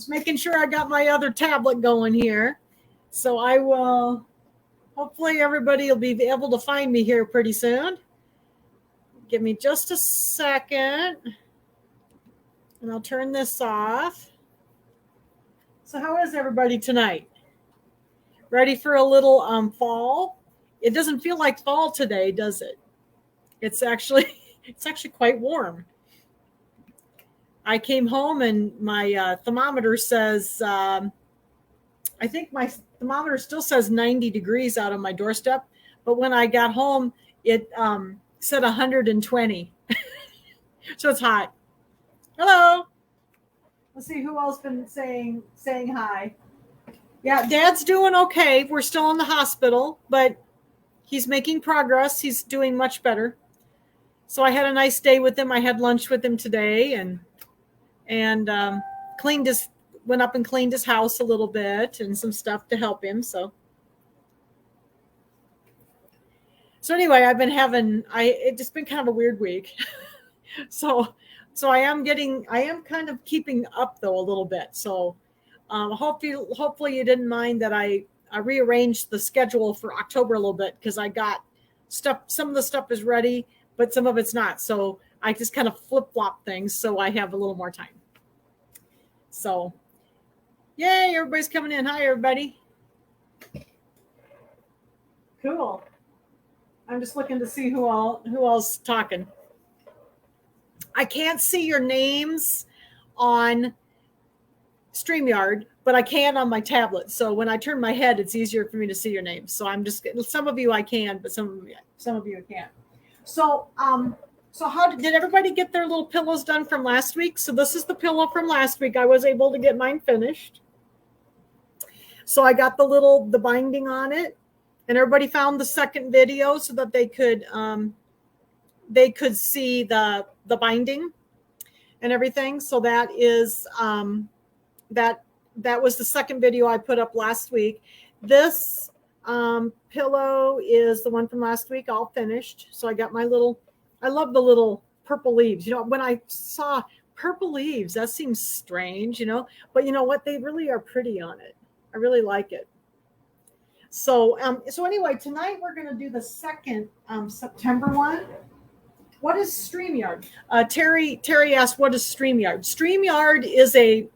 Just making sure I got my other tablet going here. So I will, hopefully everybody will be able to find me here pretty soon. Give me just a second and I'll turn this off. So how is everybody tonight? Ready for a little fall? It doesn't feel like fall today, does it? It's actually quite warm. I came home and my thermometer says, I think my thermometer still says 90 degrees out on my doorstep. But when I got home, it said 120. So it's hot. Hello. Let's see who else been saying hi. Yeah, Dad's doing okay. We're still in the hospital, but he's making progress. He's doing much better. So I had a nice day with him. I had lunch with him today and went up and cleaned his house a little bit and some stuff to help him. So anyway, it's just been kind of a weird week. So I am kind of keeping up though a little bit. So hopefully you didn't mind that I rearranged the schedule for October a little bit because I got stuff. Some of the stuff is ready, but some of it's not. So I just kind of flip-flop things so I have a little more time. So, yay, everybody's coming in. Hi, everybody. Cool. I'm just looking to see who else talking. I can't see your names on StreamYard, but I can on my tablet. So when I turn my head, it's easier for me to see your names. So I'm just, some of you I can, but some of you I can't. So how did everybody get their little pillows done from last week? So this is the pillow from last week. I was able to get mine finished. So I got the binding on it, and everybody found the second video so that they could see the binding and everything. So that is that was the second video I put up last week. This pillow is the one from last week, all finished. So I got I love the little purple leaves. You know, when I saw purple leaves, that seems strange, but you know what? They really are pretty on it. I really like it. So anyway, tonight we're going to do the second September one. What is StreamYard? Terry asked, what is StreamYard? StreamYard is a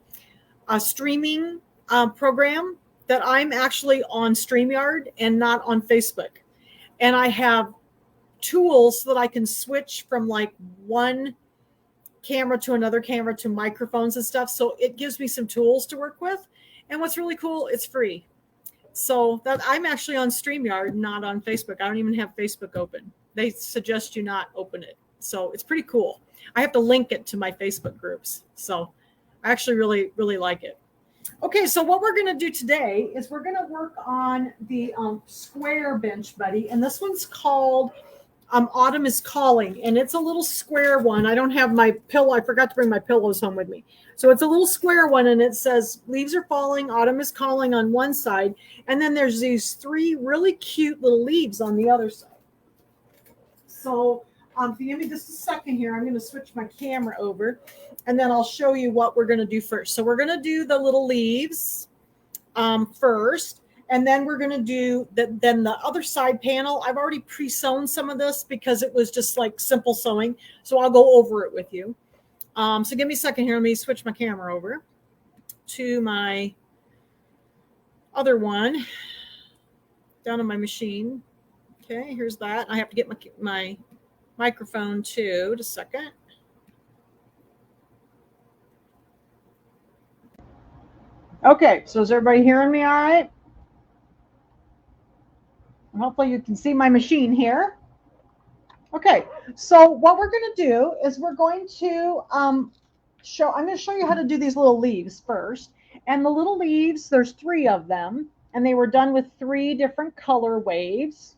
streaming program that I'm actually on StreamYard and not on Facebook. And I have tools so that I can switch from like one camera to another camera to microphones and stuff. So it gives me some tools to work with. And what's really cool, it's free. So that I'm actually on StreamYard, not on Facebook. I don't even have Facebook open. They suggest you not open it. So it's pretty cool. I have to link it to my Facebook groups. So I actually really, really like it. Okay, so what we're going to do today is we're going to work on the square bench buddy. And this one's called Autumn is Calling. And it's a little square one. I don't have my pillow. I forgot to bring my pillows home with me. So it's a little square one, and it says leaves are falling, autumn is calling on one side. And then there's these three really cute little leaves on the other side. So if you give me just a second here, I'm going to switch my camera over, and then I'll show you what we're going to do first. So we're going to do the little leaves first, and then we're going to do then the other side panel. I've already pre-sewn some of this because it was just like simple sewing. So I'll go over it with you. So give me a second here. Let me switch my camera over to my other one down on my machine. Okay, here's that. I have to get my microphone too. Just a second. Okay, so is everybody hearing me all right? Hopefully you can see my machine here. Okay, so what we're going to do is we're going to I'm going to show you how to do these little leaves first. And the little leaves, there's 3 of them, and they were done with 3 different color waves.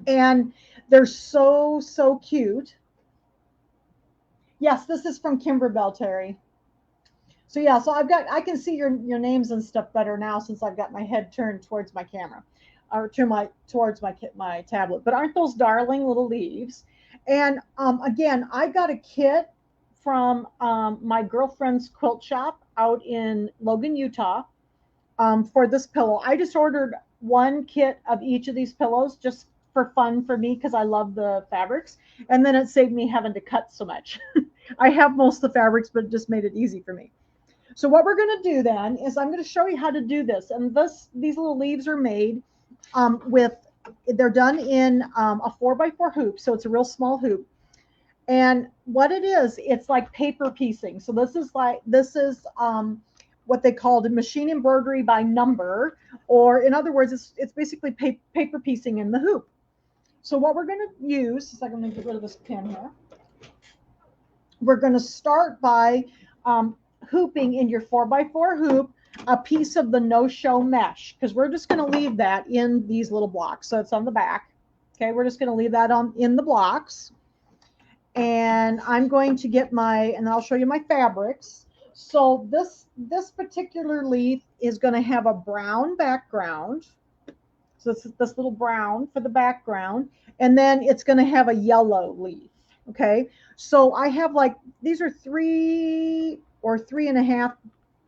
And they're so, so cute. Yes, this is from Kimberbell, Terry. So yeah, so I can see your names and stuff better now since I've got my head turned towards my camera, or towards my tablet. But aren't those darling little leaves? And again, I got a kit from my girlfriend's quilt shop. out in Logan, Utah, for this pillow. I just ordered one kit of each of these pillows just for fun for me because I love the fabrics. And then it saved me having to cut so much. I have most of the fabrics, but it just made it easy for me. So what we're going to do then is I'm going to show you how to do this. And these little leaves are made they're done in a 4x4 hoop. So it's a real small hoop. And what it is, it's like paper piecing. So this is what they called machine embroidery by number, or in other words, it's basically paper piecing in the hoop. So what we're going to use is, I'm going to get rid of this pin here. We're going to start by hooping in your 4x4 hoop a piece of the no-show mesh, because we're just going to leave that in these little blocks. So it's on the back. Okay, we're just going to leave that in the blocks. And I'm going to get and I'll show you my fabrics. So this particular leaf is going to have a brown background. So it's this little brown for the background. And then it's going to have a yellow leaf. Okay. So I have these are 3 or 3.5.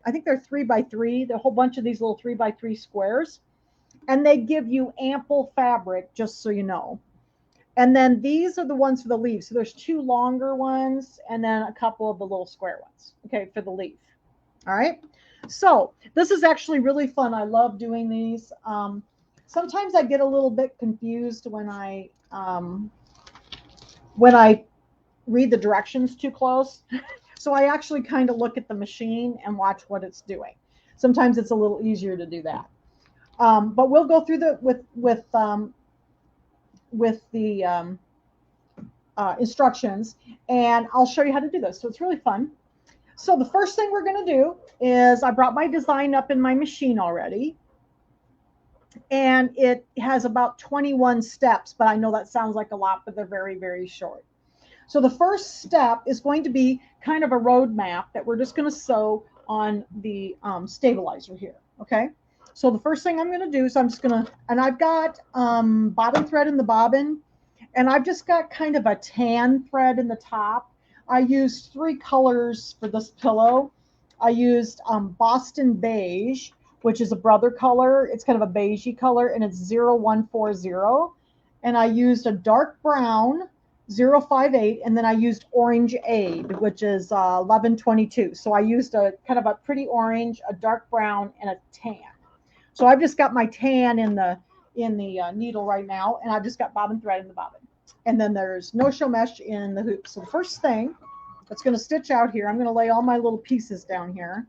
I think they're 3x3. A whole bunch of these little 3x3 squares. And they give you ample fabric, just so you know. And then these are the ones for the leaves. So there's 2 longer ones and then a couple of the little square ones, okay, for the leaf. All right. So this is actually really fun. I love doing these. Sometimes I get a little bit confused when I read the directions too close. So I actually kind of look at the machine and watch what it's doing. Sometimes it's a little easier to do that. But we'll go through with the instructions, and I'll show you how to do this. So it's really fun. So the first thing we're going to do is I brought my design up in my machine already, and it has about 21 steps, but I know that sounds like a lot, but they're very, very short. So the first step is going to be kind of a road map that we're just going to sew on the stabilizer here. Okay. So the first thing I'm going to do is I'm just going to, and I've got bobbin thread in the bobbin, and I've just got kind of a tan thread in the top. I used 3 colors for this pillow. I used Boston Beige, which is a brother color. It's kind of a beigey color, and it's 0140. And I used a dark brown, 058, and then I used Orange Aid, which is 1122. So I used a kind of a pretty orange, a dark brown, and a tan. So I've just got my tan in the needle right now, and I've just got bobbin thread in the bobbin. And then there's no-show mesh in the hoop. So the first thing that's going to stitch out here, I'm going to lay all my little pieces down here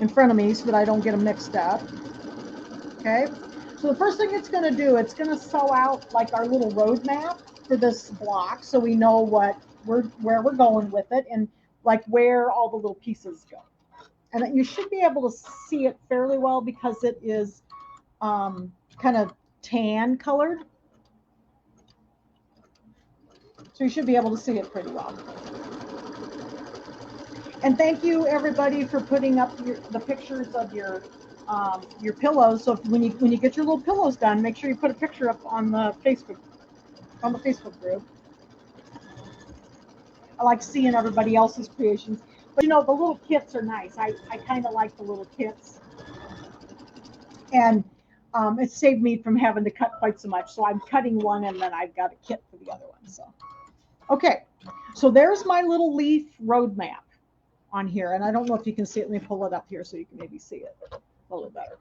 in front of me so that I don't get them mixed up. Okay. So the first thing it's going to do, it's going to sew out like our little road map for this block, so we know where we're going with it, and like where all the little pieces go. And you should be able to see it fairly well because it is kind of tan colored. So you should be able to see it pretty well. And thank you everybody for putting up the pictures of your pillows. So when you get your little pillows done, make sure you put a picture up on the Facebook group. I like seeing everybody else's creations. But you know, the little kits are nice. I kind of like the little kits. And it saved me from having to cut quite so much. So I'm cutting one and then I've got a kit for the other one. So, okay. So there's my little leaf road map on here. And I don't know if you can see it. Let me pull it up here so you can maybe see it a little better.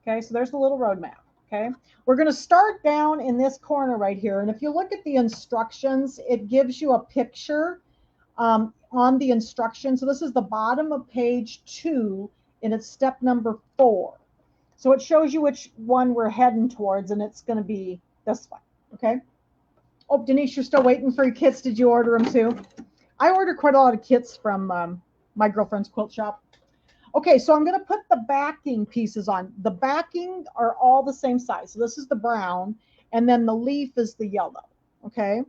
Okay. So there's the little road map. Okay. We're going to start down in this corner right here. And if you look at the instructions, it gives you a picture on the instructions. So this is the bottom of page 2, and it's step number 4. So it shows you which one we're heading towards, and it's going to be this one. Okay. Oh, Denise, you're still waiting for your kits. Did you order them too? I ordered quite a lot of kits from my girlfriend's quilt shop. Okay, so I'm going to put the backing pieces on. The backing are all the same size. So this is the brown, and then the leaf is the yellow. Okay.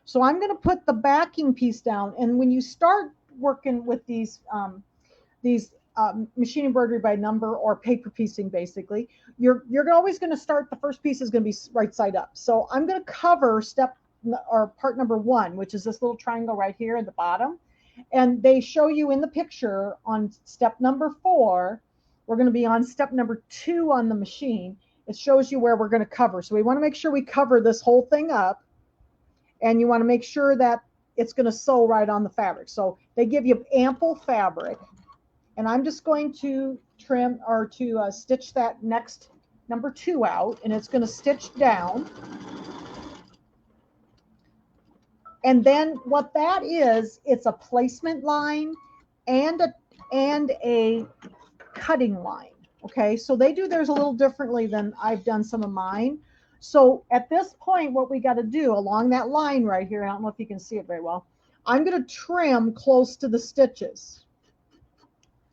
So I'm going to put the backing piece down, and when you start working with these machine embroidery by number or paper piecing, basically, you're always going to start. The first piece is going to be right side up. So I'm going to cover part number 1, which is this little triangle right here at the bottom, And they show you in the picture on step number 4, we're going to be on step number 2 on the machine. It shows you where we're going to cover. So we want to make sure we cover this whole thing up, and you want to make sure that it's going to sew right on the fabric. So they give you ample fabric, and I'm just going to trim or to stitch that next number 2 out, and it's going to stitch down. And then what that is, it's a placement line and a cutting line. Okay, so they do theirs a little differently than I've done some of mine. So at this point, what we got to do along that line right here, I don't know if you can see it very well, I'm going to trim close to the stitches.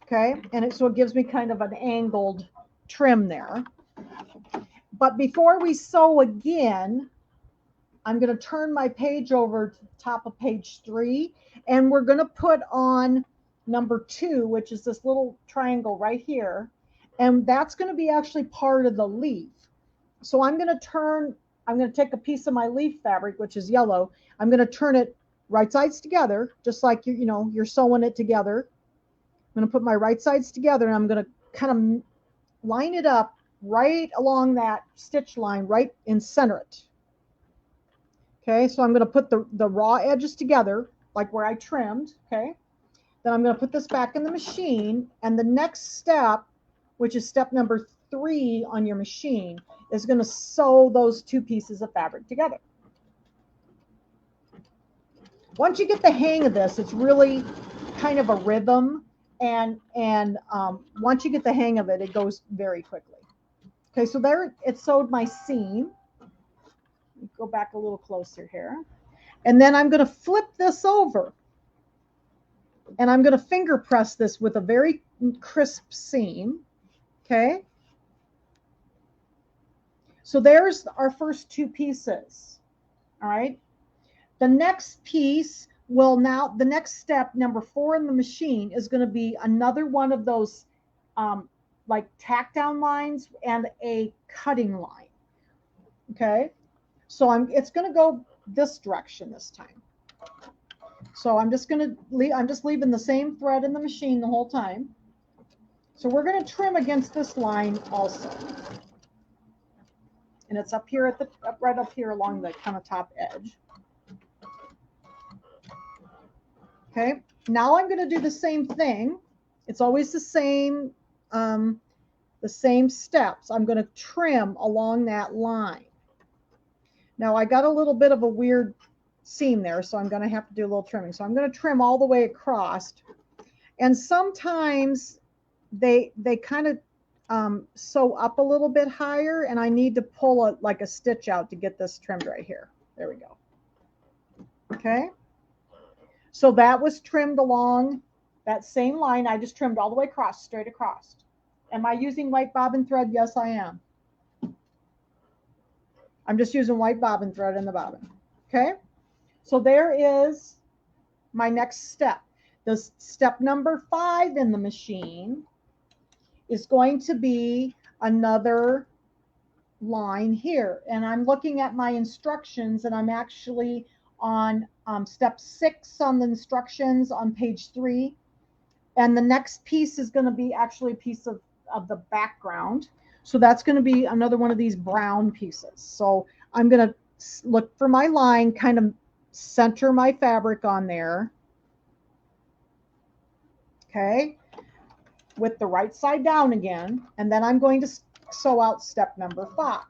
Okay, and so it gives me kind of an angled trim there. But before we sew again, I'm going to turn my page over to the top of page 3, and we're going to put on number 2, which is this little triangle right here, and that's going to be actually part of the leaf. So I'm going to take a piece of my leaf fabric, which is yellow. I'm going to turn it right sides together, just like you're sewing it together. I'm going to put my right sides together, and I'm going to kind of line it up right along that stitch line, right and center it. Okay, so I'm going to put the raw edges together, like where I trimmed. Okay, then I'm going to put this back in the machine, and the next step, which is step number 3 on your machine, is going to sew those 2 pieces of fabric together. Once you get the hang of this, it's really kind of a rhythm, and once you get the hang of it, it goes very quickly. Okay, so there it sewed my seam. Go back a little closer here. And then I'm going to flip this over. And I'm going to finger press this with a very crisp seam. Okay. So there's our first 2 pieces. All right. The next piece will now, the next step, number 4 in the machine, is going to be another one of those like tack down lines and a cutting line. Okay. So it's going to go this direction this time. So I'm just leaving the same thread in the machine the whole time. So we're going to trim against this line also. And it's up here right up here along the kind of top edge. Okay. Now I'm going to do the same thing. It's always the same steps. I'm going to trim along that line. Now I got a little bit of a weird seam there, so I'm going to have to do a little trimming. So I'm going to trim all the way across. And sometimes they kind of sew up a little bit higher, and I need to pull like a stitch out to get this trimmed right here. There we go. Okay. So that was trimmed along that same line. I just trimmed all the way across, straight across. Am I using white bobbin thread? Yes, I am. I'm just using white bobbin thread in the bobbin. Okay. So there is my next step. The step number 5 in the machine is going to be another line here. And I'm looking at my instructions, and I'm actually on step 6 on the instructions on page 3. And the next piece is going to be actually a piece of the background. So that's going to be another one of these brown pieces. So I'm going to look for my line, kind of center my fabric on there. Okay. With the right side down again. And then I'm going to sew out step number 5.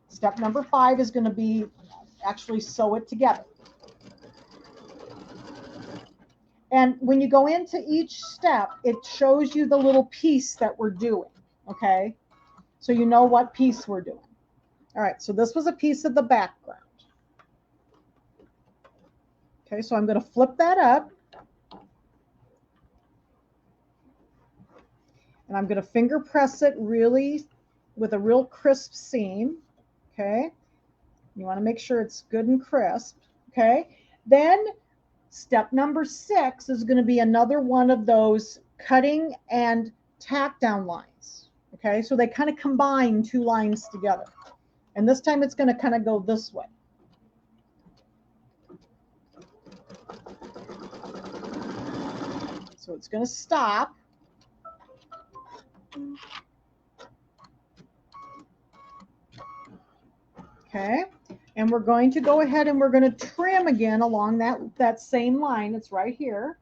Step number 5 is going to be actually sew it together. And when you go into each step, it shows you the little piece that we're doing. Okay. So you know what piece we're doing. All right. So this was a piece of the background. Okay. So I'm going to flip that up. And I'm going to finger press it really with a real crisp seam. Okay. You want to make sure it's good and crisp. Okay. Then step number 6 is going to be another one of those cutting and tack down lines. Okay. So they kind of combine 2 lines together. And this time it's going to kind of go this way. So it's going to stop. Okay, and we're going to go ahead and we're going to trim again along that same line. It's right here.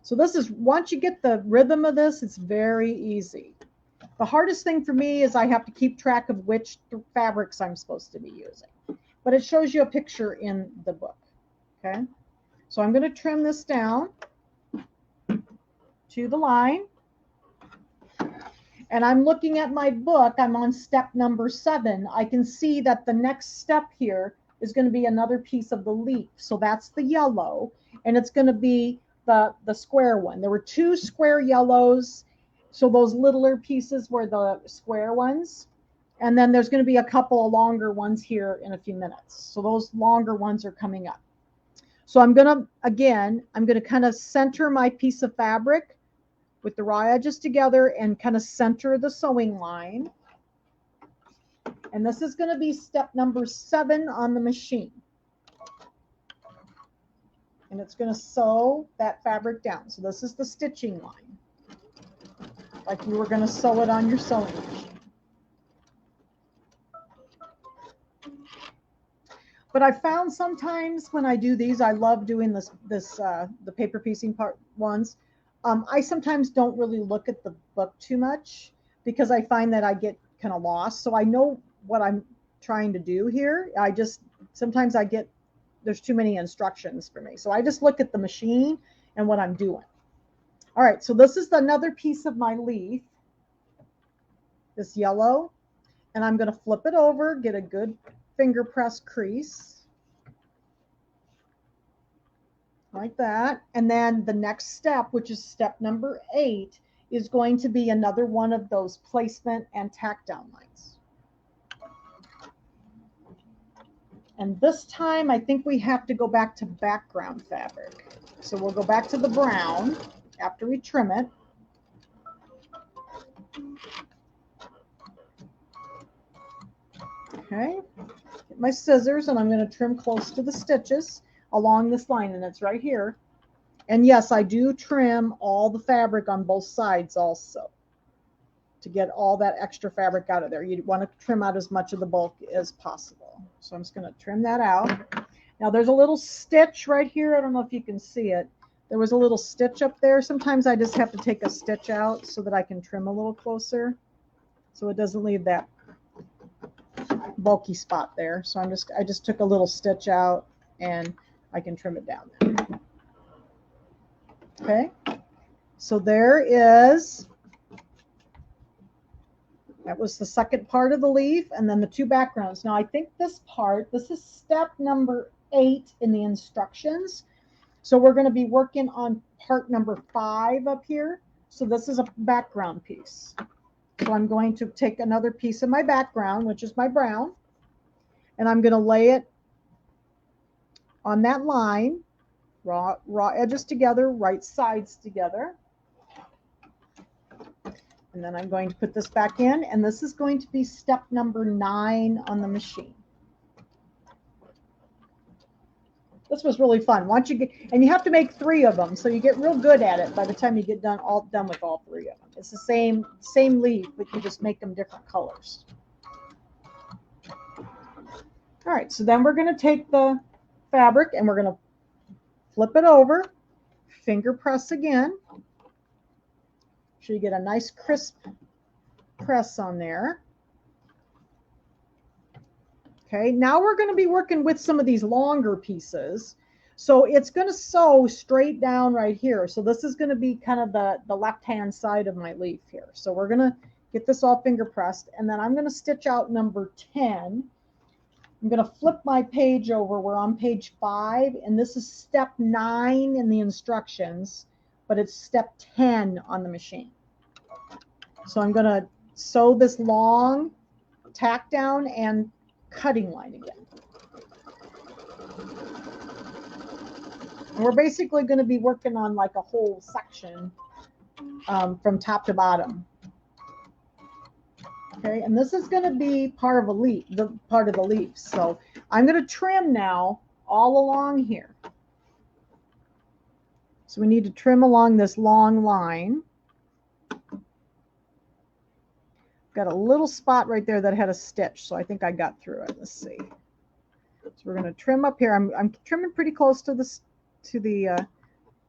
So this is, once you get the rhythm of this, it's very easy. The hardest thing for me is I have to keep track of which fabrics I'm supposed to be using. But it shows you a picture in the book. Okay, so I'm going to trim this down to the line. And I'm looking at my book. I'm on step number 7. I can see that the next step here is going to be another piece of the leaf. So that's the yellow, and it's going to be the square one. There were 2 square yellows. So those littler pieces were the square ones. And then there's going to be a couple of longer ones here in a few minutes. So those longer ones are coming up. So I'm going to kind of center my piece of fabric with the raw edges together and kind of center the sewing line. And this is going to be step number 7 on the machine. And it's going to sew that fabric down. So this is the stitching line, like you were going to sew it on your sewing machine. But I found sometimes when I do these, I love doing the paper piecing part ones. I sometimes don't really look at the book too much because I find that I get kind of lost. So I know what I'm trying to do here. Sometimes there's too many instructions for me. So I just look at the machine and what I'm doing. All right, so this is another piece of my leaf, this yellow, and I'm going to flip it over, get a good finger press crease. Like that. And then the next step, which is step number 8, is going to be another one of those placement and tack down lines. And this time, I think we have to go back to background fabric. So we'll go back to the brown after we trim it. Okay, get my scissors, and I'm going to trim close to the stitches along this line, and it's right here. And yes, I do trim all the fabric on both sides also to get all that extra fabric out of there. You want to trim out as much of the bulk as possible. So I'm just going to trim that out. Now there's a little stitch right here. I don't know if you can see it. There was a little stitch up there. Sometimes I just have to take a stitch out so that I can trim a little closer, so it doesn't leave that bulky spot there. So I just took a little stitch out and I can trim it down there. Okay, so there is, that was the second part of the leaf, and then the 2 backgrounds. Now I think this is step number 8 in the instructions. So we're going to be working on part number 5 up here. So this is a background piece. So I'm going to take another piece of my background, which is my brown, and I'm going to lay it on that line, raw edges together, right sides together. And then I'm going to put this back in, and this is going to be step number 9 on the machine. This was really fun. Once you get, and you have to make 3 of them, so you get real good at it by the time you get done with all 3 of them. It's the same leaf, but you just make them different colors. All right, so then we're going to take the fabric and we're going to flip it over, finger press again. So you get a nice crisp press on there. Okay, now we're going to be working with some of these longer pieces. So it's going to sew straight down right here. So this is going to be kind of the left-hand side of my leaf here. So we're going to get this all finger pressed, and then I'm going to stitch out number 10. I'm going to flip my page over. We're on page 5, and this is step 9 in the instructions, but it's step 10 on the machine. So I'm going to sew this long tack down and cutting line again. And we're basically going to be working on like a whole section from top to bottom. Okay, and this is going to be part of a leaf, part of the leaf. So I'm going to trim now all along here. So we need to trim along this long line. Got a little spot right there that had a stitch, so I think I got through it. Let's see. So we're going to trim up here. I'm trimming pretty close to the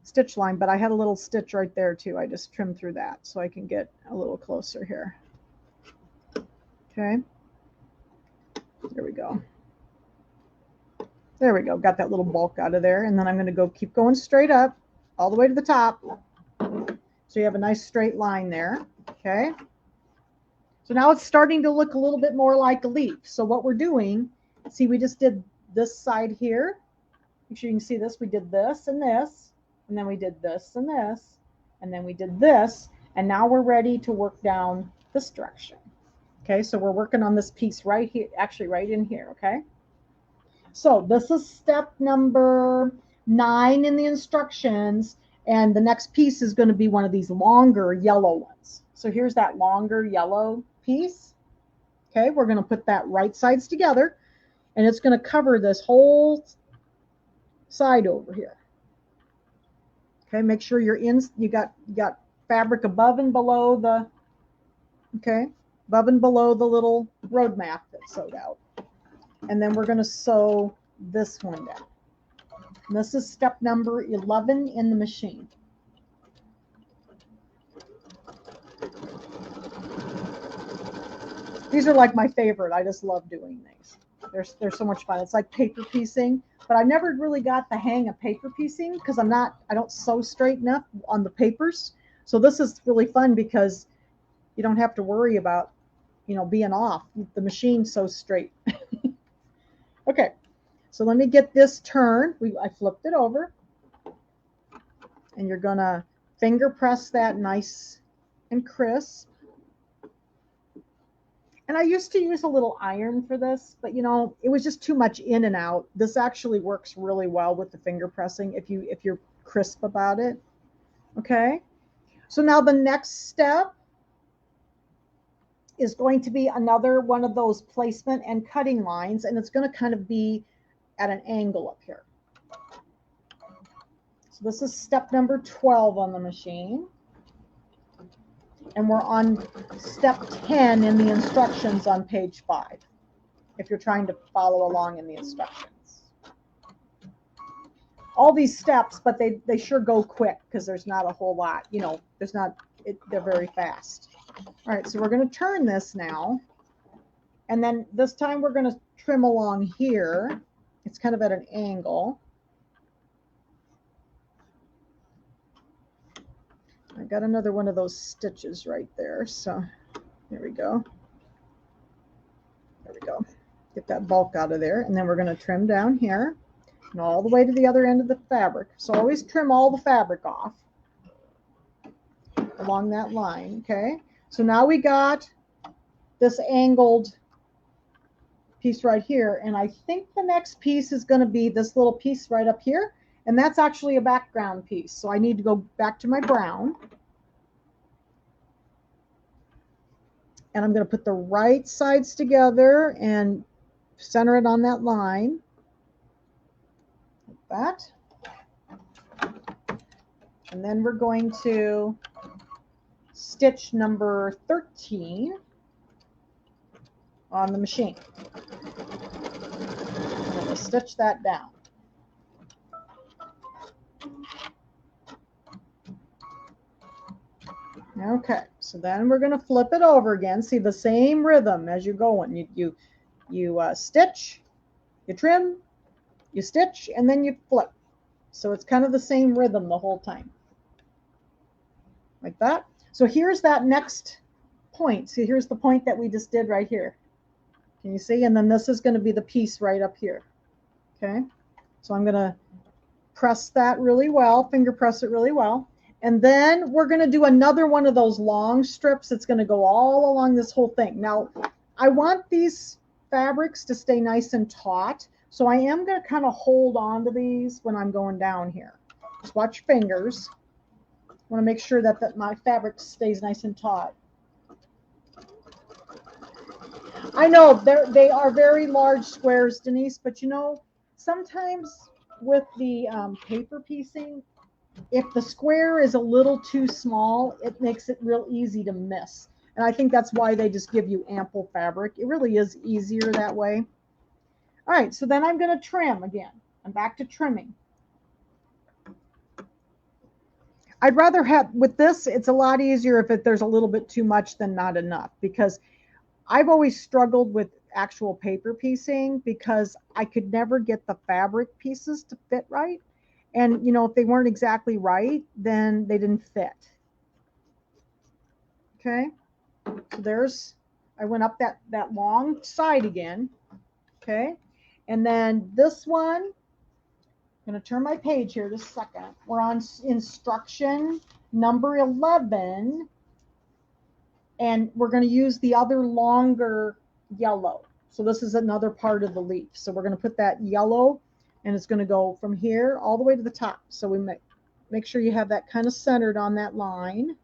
stitch line, but I had a little stitch right there too. I just trimmed through that so I can get a little closer here. Okay. There we go. There we go. Got that little bulk out of there. And then I'm going to keep going straight up all the way to the top. So you have a nice straight line there. Okay. So now it's starting to look a little bit more like a leaf. So what we're doing, see, we just did this side here. Make sure you can see this. We did this, and then we did this and this, and then we did this. And now we're ready to work down this direction. Okay, so we're working on this piece right here, actually right in here, okay? So this is step number 9 in the instructions, and the next piece is going to be one of these longer yellow ones. So here's that longer yellow piece. Okay, we're going to put that right sides together, and it's going to cover this whole side over here. Okay, make sure you got fabric above and below the, okay, above and below the little road map that's sewed out. And then we're going to sew this one down. And this is step number 11 in the machine. These are like my favorite. I just love doing these. They're so much fun. It's like paper piecing, but I never really got the hang of paper piecing because I don't sew straight enough on the papers. So this is really fun because you don't have to worry about, being off. The machine's so straight. Okay, so let me get this turned. I flipped it over, and you're gonna finger press that nice and crisp. And I used to use a little iron for this, but it was just too much in and out. This actually works really well with the finger pressing if you're crisp about it. Okay, so now the next step is going to be another one of those placement and cutting lines, and it's going to kind of be at an angle up here. So this is step number 12 on the machine. And we're on step 10 in the instructions on page 5, if you're trying to follow along in the instructions. All these steps, but they sure go quick because there's not a whole lot, they're very fast. All right, so we're going to turn this now. And then this time we're going to trim along here. It's kind of at an angle. I got another one of those stitches right there. So there we go. There we go. Get that bulk out of there. And then we're going to trim down here and all the way to the other end of the fabric. So always trim all the fabric off along that line. Okay. So now we got this angled piece right here. And I think the next piece is going to be this little piece right up here. And that's actually a background piece. So I need to go back to my brown. And I'm going to put the right sides together and center it on that line. Like that. And then we're going to stitch number 13 on the machine. I'm going to stitch that down. Okay, so then we're going to flip it over again. See the same rhythm as you're going. You stitch, you trim, you stitch, and then you flip. So it's kind of the same rhythm the whole time. Like that. So here's that next point. See, here's the point that we just did right here. Can you see? And then this is going to be the piece right up here. Okay, so I'm going to press that really well, finger press it really well. And then we're going to do another one of those long strips. It's going to go all along this whole thing. Now, I want these fabrics to stay nice and taut. So I am going to kind of hold on to these when I'm going down here. Just watch your fingers. I want to make sure that my fabric stays nice and taut. I know they are very large squares, Denise, but sometimes with the paper piecing, if the square is a little too small, it makes it real easy to miss. And I think that's why they just give you ample fabric. It really is easier that way. All right, so then I'm going to trim again. I'm back to trimming. I'd rather have, with this, it's a lot easier if there's a little bit too much than not enough, because I've always struggled with actual paper piecing because I could never get the fabric pieces to fit right. And, you know, if they weren't exactly right, then they didn't fit. Okay, so there's, I went up that long side again. Okay, and then this one, I'm going to turn my page here just a second. We're on instruction number 11, and we're going to use the other longer yellow. So this is another part of the leaf. So we're going to put that yellow, and it's going to go from here all the way to the top. So we make sure you have that kind of centered on that line,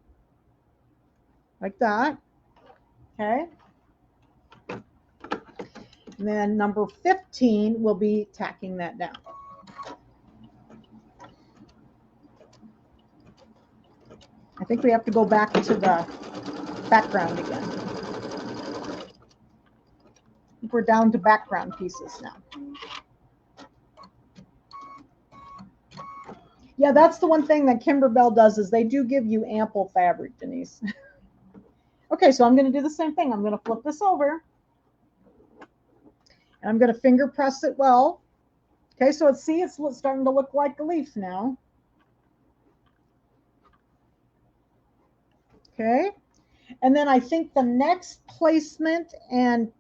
like that. Okay. And then number 15 will be tacking that down. I think we have to go back to the background again. I think we're down to background pieces now. Yeah, that's the one thing that Kimberbell does, is they do give you ample fabric, Denise. Okay, so I'm going to do the same thing. I'm going to flip this over. And I'm going to finger press it well. Okay, so it's starting to look like a leaf now. Okay, and then I think the next placement and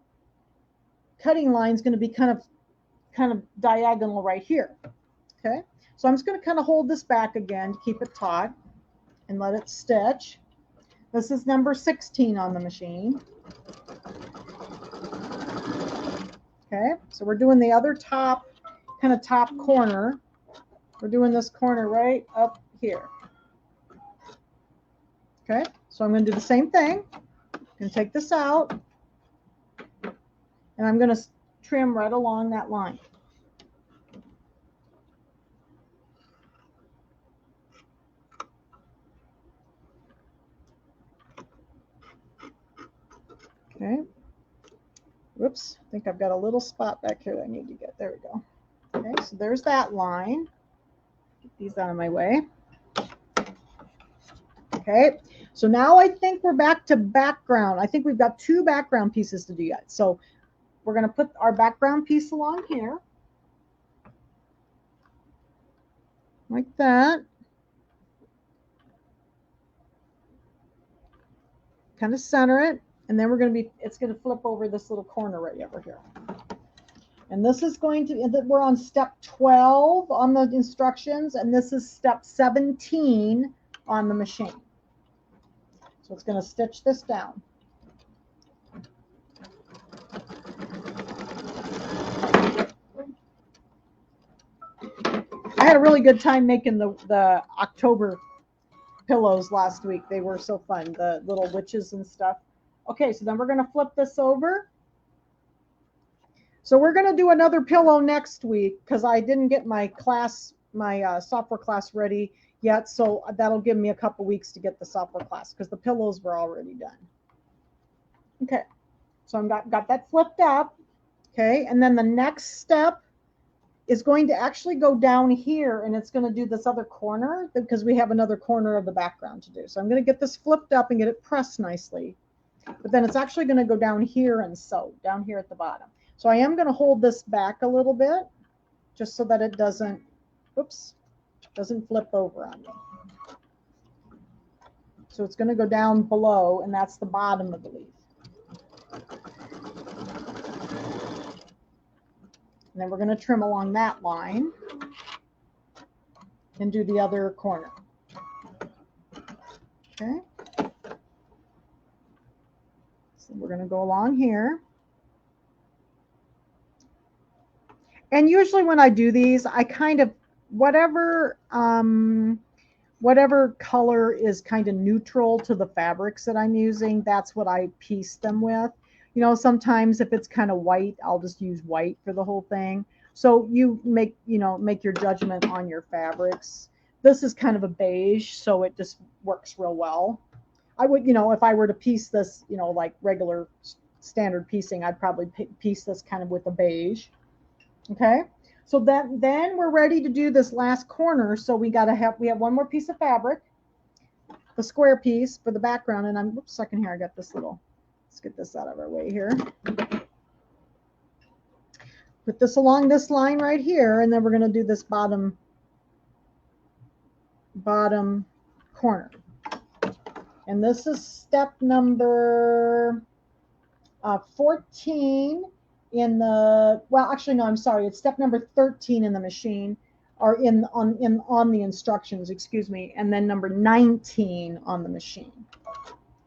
cutting line is going to be kind of diagonal right here. Okay, so I'm just going to kind of hold this back again to keep it taut and let it stitch. This is number 16 on the machine. Okay, so we're doing the other top, kind of top corner. We're doing this corner right up here. Okay, so I'm going to do the same thing. I'm going to take this out, and I'm going to trim right along that line. Okay. Whoops, I think I've got a little spot back here that I need to get. There we go. Okay, so there's that line. Get these out of my way. Okay, so now I think we're back to background. I think we've got 2 background pieces to do yet. So we're going to put our background piece along here. Like that. Kind of center it. And then it's going to flip over this little corner right over here. And this is going to, we're on step 12 on the instructions, and this is step 17 on the machine. So it's going to stitch this down. I had a really good time making the October pillows last week. They were so fun, the little witches and stuff. Okay, so then we're going to flip this over. So we're going to do another pillow next week because I didn't get my class, my software class ready yet. So that'll give me a couple weeks to get the software class because the pillows were already done. Okay, so I've got that flipped up. Okay, and then the next step is going to actually go down here, and it's going to do this other corner because we have another corner of the background to do. So I'm going to get this flipped up and get it pressed nicely. But then it's actually going to go down here and sew down here at the bottom. So I am going to hold this back a little bit just so that it doesn't, oops, doesn't flip over on me. So it's going to go down below, and that's the bottom of the leaf. And then we're going to trim along that line and do the other corner. Okay. So we're going to go along here. And usually when I do these, I kind of, whatever color is kind of neutral to the fabrics that I'm using, that's what I piece them with. You know, sometimes if it's kind of white, I'll just use white for the whole thing. So you make your judgment on your fabrics. This is kind of a beige, so it just works real well. I would, if I were to piece this, like regular standard piecing, I'd probably piece this kind of with a beige. Okay, so then we're ready to do this last corner. So we have one more piece of fabric, the square piece for the background. And oops, second here, I got this let's get this out of our way here. Put this along this line right here, and then we're going to do this bottom corner. And this is step number 14 in the, well, actually, no, I'm sorry. It's step number 13 in the machine, or on the instructions, excuse me, and then number 19 on the machine.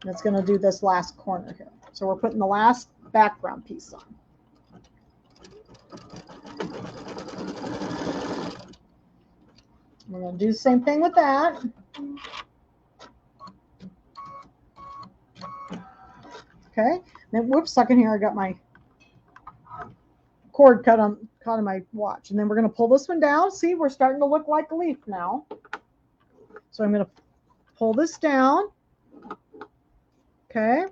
And it's going to do this last corner here. So we're putting the last background piece on. We're going to do the same thing with that. Okay. Then, whoops, second here, I got my cord caught on my watch. And then we're going to pull this one down. See, we're starting to look like a leaf now. So I'm going to pull this down. Okay.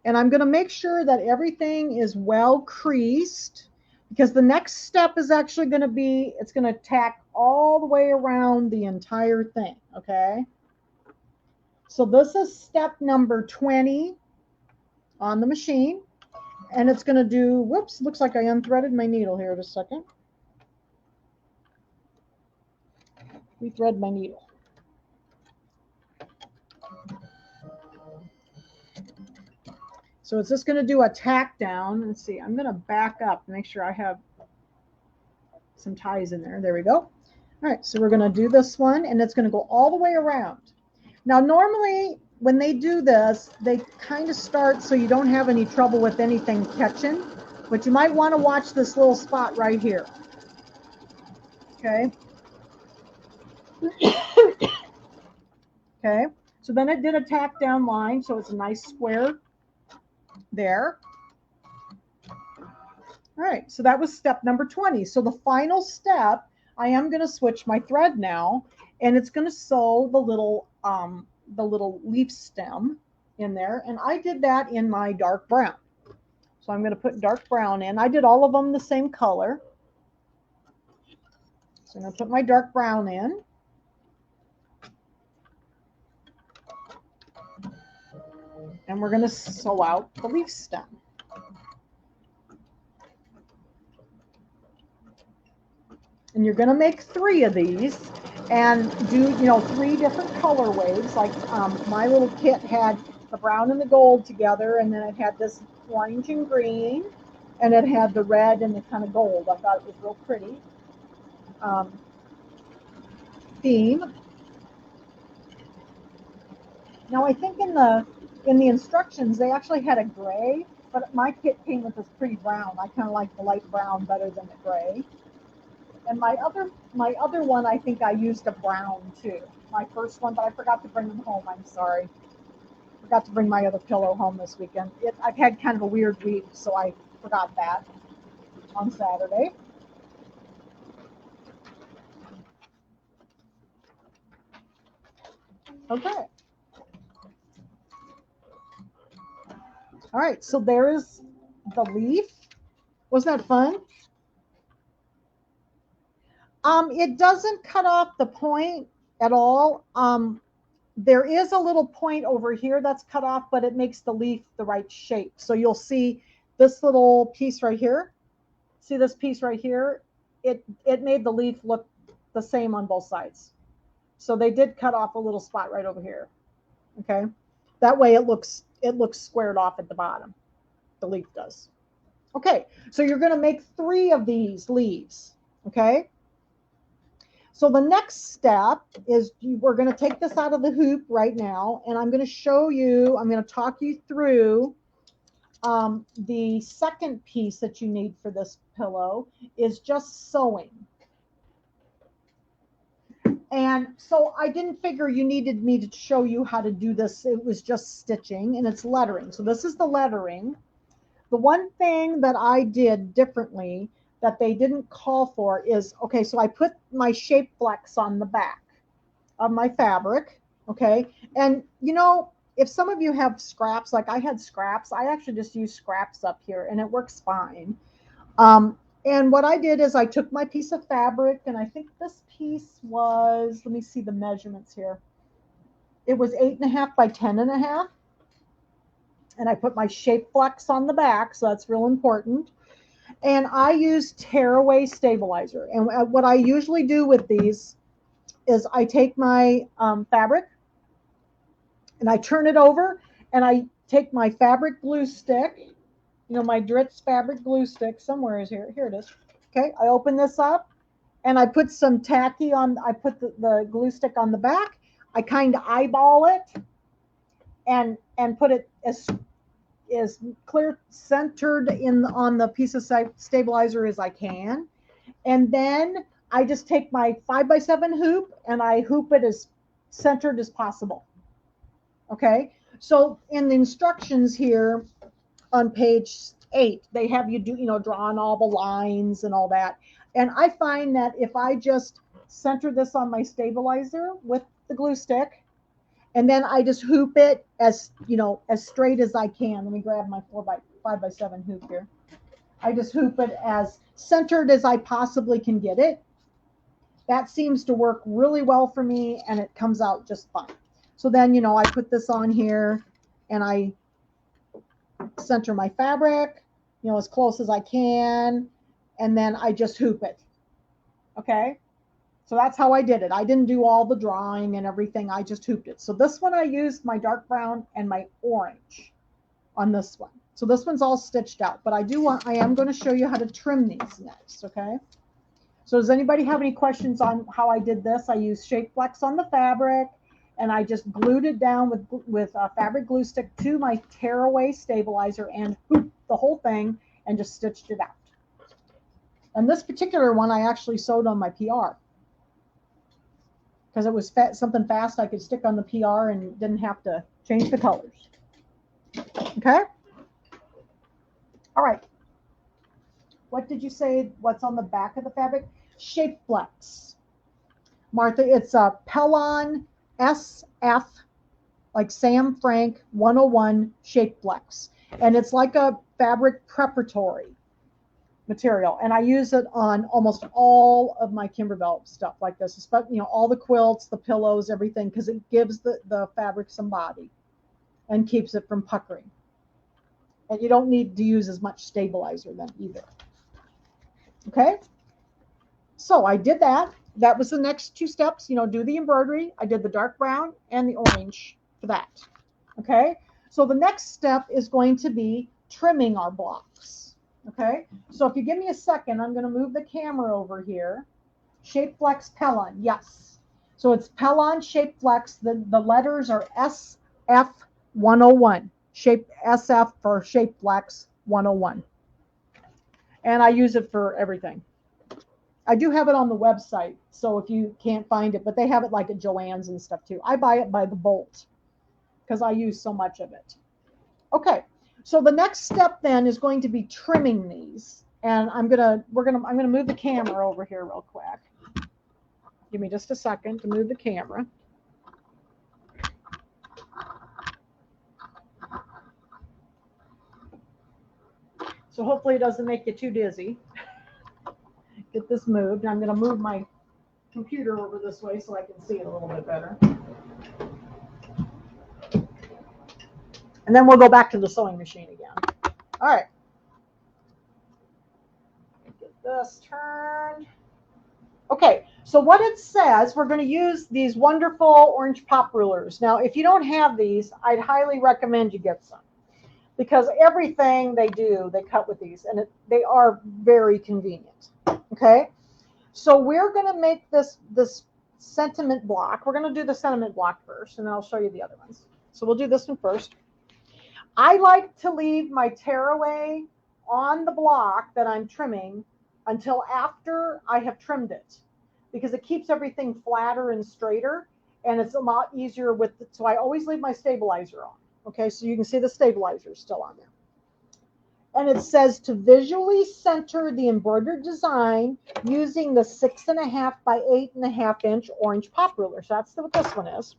And I'm going to make sure that everything is well creased, because the next step is actually going to be, it's going to tack all the way around the entire thing. Okay. So this is step number 20 on the machine. And it's going to do, whoops, looks like I unthreaded my needle here. Just a second. Rethread my needle. So it's just going to do a tack down. Let's see, I'm going to back up and make sure I have some ties in there. There we go. All right, so we're going to do this one, and it's going to go all the way around. Now, normally when they do this, they kind of start so you don't have any trouble with anything catching, but you might want to watch this little spot right here. Okay. Okay, so then it did a tack down line, so it's a nice square there. All right, so that was step number 20. So the final step, I am going to switch my thread now, and it's going to sew the little leaf stem in there. And I did that in my dark brown. So I'm going to put dark brown in. I did all of them the same color. So I'm going to put my dark brown in. And we're going to sew out the leaf stem. And you're going to make 3 of these and do, 3 different color waves. Like my little kit had the brown and the gold together, and then it had this orange and green, and it had the red and the kind of gold. I thought it was real pretty theme. Now I think in the instructions they actually had a gray, but my kit came with this pretty brown. I kind of like the light brown better than the gray. And my other one, I think I used a brown too. My first one, but I forgot to bring them home. I'm sorry. Forgot to bring my other pillow home this weekend. I've had kind of a weird week, so I forgot that on Saturday. Okay. All right, so there's the leaf. Wasn't that fun? It doesn't cut off the point at all. There is a little point over here that's cut off, but it makes the leaf the right shape. So you'll see this little piece right here. See this piece right here? It made the leaf look the same on both sides. So they did cut off a little spot right over here. Okay, that way it looks squared off at the bottom. The leaf does. Okay, so you're going to make 3 of these leaves. Okay. So the next step is we're going to take this out of the hoop right now, and I'm going to show you, I'm going to talk you through the second piece that you need for this pillow is just sewing. And so I didn't figure you needed me to show you how to do this. It was just stitching, and it's lettering. So this is the lettering. The one thing that I did differently that they didn't call for is, okay, so I put my Shape Flex on the back of my fabric, okay? And you know, if some of you have scraps, like I had scraps, I actually just use scraps up here and it works fine. And what I did is I took my piece of fabric, and I think this piece was, let me see the measurements here. It was 8.5 by 10.5. And I put my Shape Flex on the back, so that's real important. And I use tearaway stabilizer. And what I usually do with these is I take my fabric and I turn it over, and I take my fabric glue stick, you know, my Dritz fabric glue stick, somewhere is here. Here it is. Okay, I open this up and I put some tacky on, I put the glue stick on the back. I kind of eyeball it and put it as clear centered in on the piece of stabilizer as I can. And then I just take my 5x7 hoop and I hoop it as centered as possible. Okay, so in the instructions here on page 8, they have you do, you know, drawing all the lines and all that. And I find that if I just center this on my stabilizer with the glue stick, and then I just hoop it as, you know, as straight as I can. Let me grab my 5x7 hoop here. I just hoop it as centered as I possibly can get it. That seems to work really well for me, and it comes out just fine. So then, you know, I put this on here and I center my fabric, you know, as close as I can, and then I just hoop it. Okay, so that's how I did it. I didn't do all the drawing and everything. I just hooped it. So this one I used my dark brown and my orange on this one. So this one's all stitched out, but I am going to show you how to trim these next. Okay, so does anybody have any questions on how I did this? I used Shape Flex on the fabric, and I just glued it down with a fabric glue stick to my tearaway stabilizer and hooped the whole thing and just stitched it out. And this particular one I actually sewed on my PR because it was something fast I could stick on the PR and didn't have to change the colors. Okay? All right. What did you say? What's on the back of the fabric? Shape Flex. Martha, it's a Pellon SF, like Sam Frank 101 Shape Flex. And it's like a fabric preparatory material. And I use it on almost all of my Kimberbell stuff like this, but you know, all the quilts, the pillows, everything, because it gives the fabric some body and keeps it from puckering. And you don't need to use as much stabilizer then either. Okay, so I did that. That was the next 2 steps, you know, do the embroidery. I did the dark brown and the orange for that. Okay, so the next step is going to be trimming our blocks. Okay, so if you give me a second, I'm going to move the camera over here. Shape Flex Pellon, yes. So it's Pellon Shape Flex. The letters are SF101. Shape SF for Shape Flex 101. And I use it for everything. I do have it on the website, so if you can't find it, but they have it like at Joann's and stuff too. I buy it by the bolt because I use so much of it. Okay, so the next step then is going to be trimming these, and I'm gonna move the camera over here real quick. Give me just a second to move the camera. So hopefully it doesn't make you too dizzy. Get this moved. I'm going to move my computer over this way so I can see it a little bit better. And then we'll go back to the sewing machine again. All right. Get this turned. Okay, so what it says, we're going to use these wonderful orange pop rulers. Now, if you don't have these, I'd highly recommend you get some, because everything they do, they cut with these, and they are very convenient. Okay, so we're going to make this sentiment block. We're going to do the sentiment block first, and then I'll show you the other ones. So we'll do this one first. I like to leave my tearaway on the block that I'm trimming until after I have trimmed it, because it keeps everything flatter and straighter, and it's a lot easier with so I always leave my stabilizer on. Okay, so you can see the stabilizer is still on there. And it says to visually center the embroidered design using the 6.5 by 8.5 inch orange pop ruler. So that's what this one is.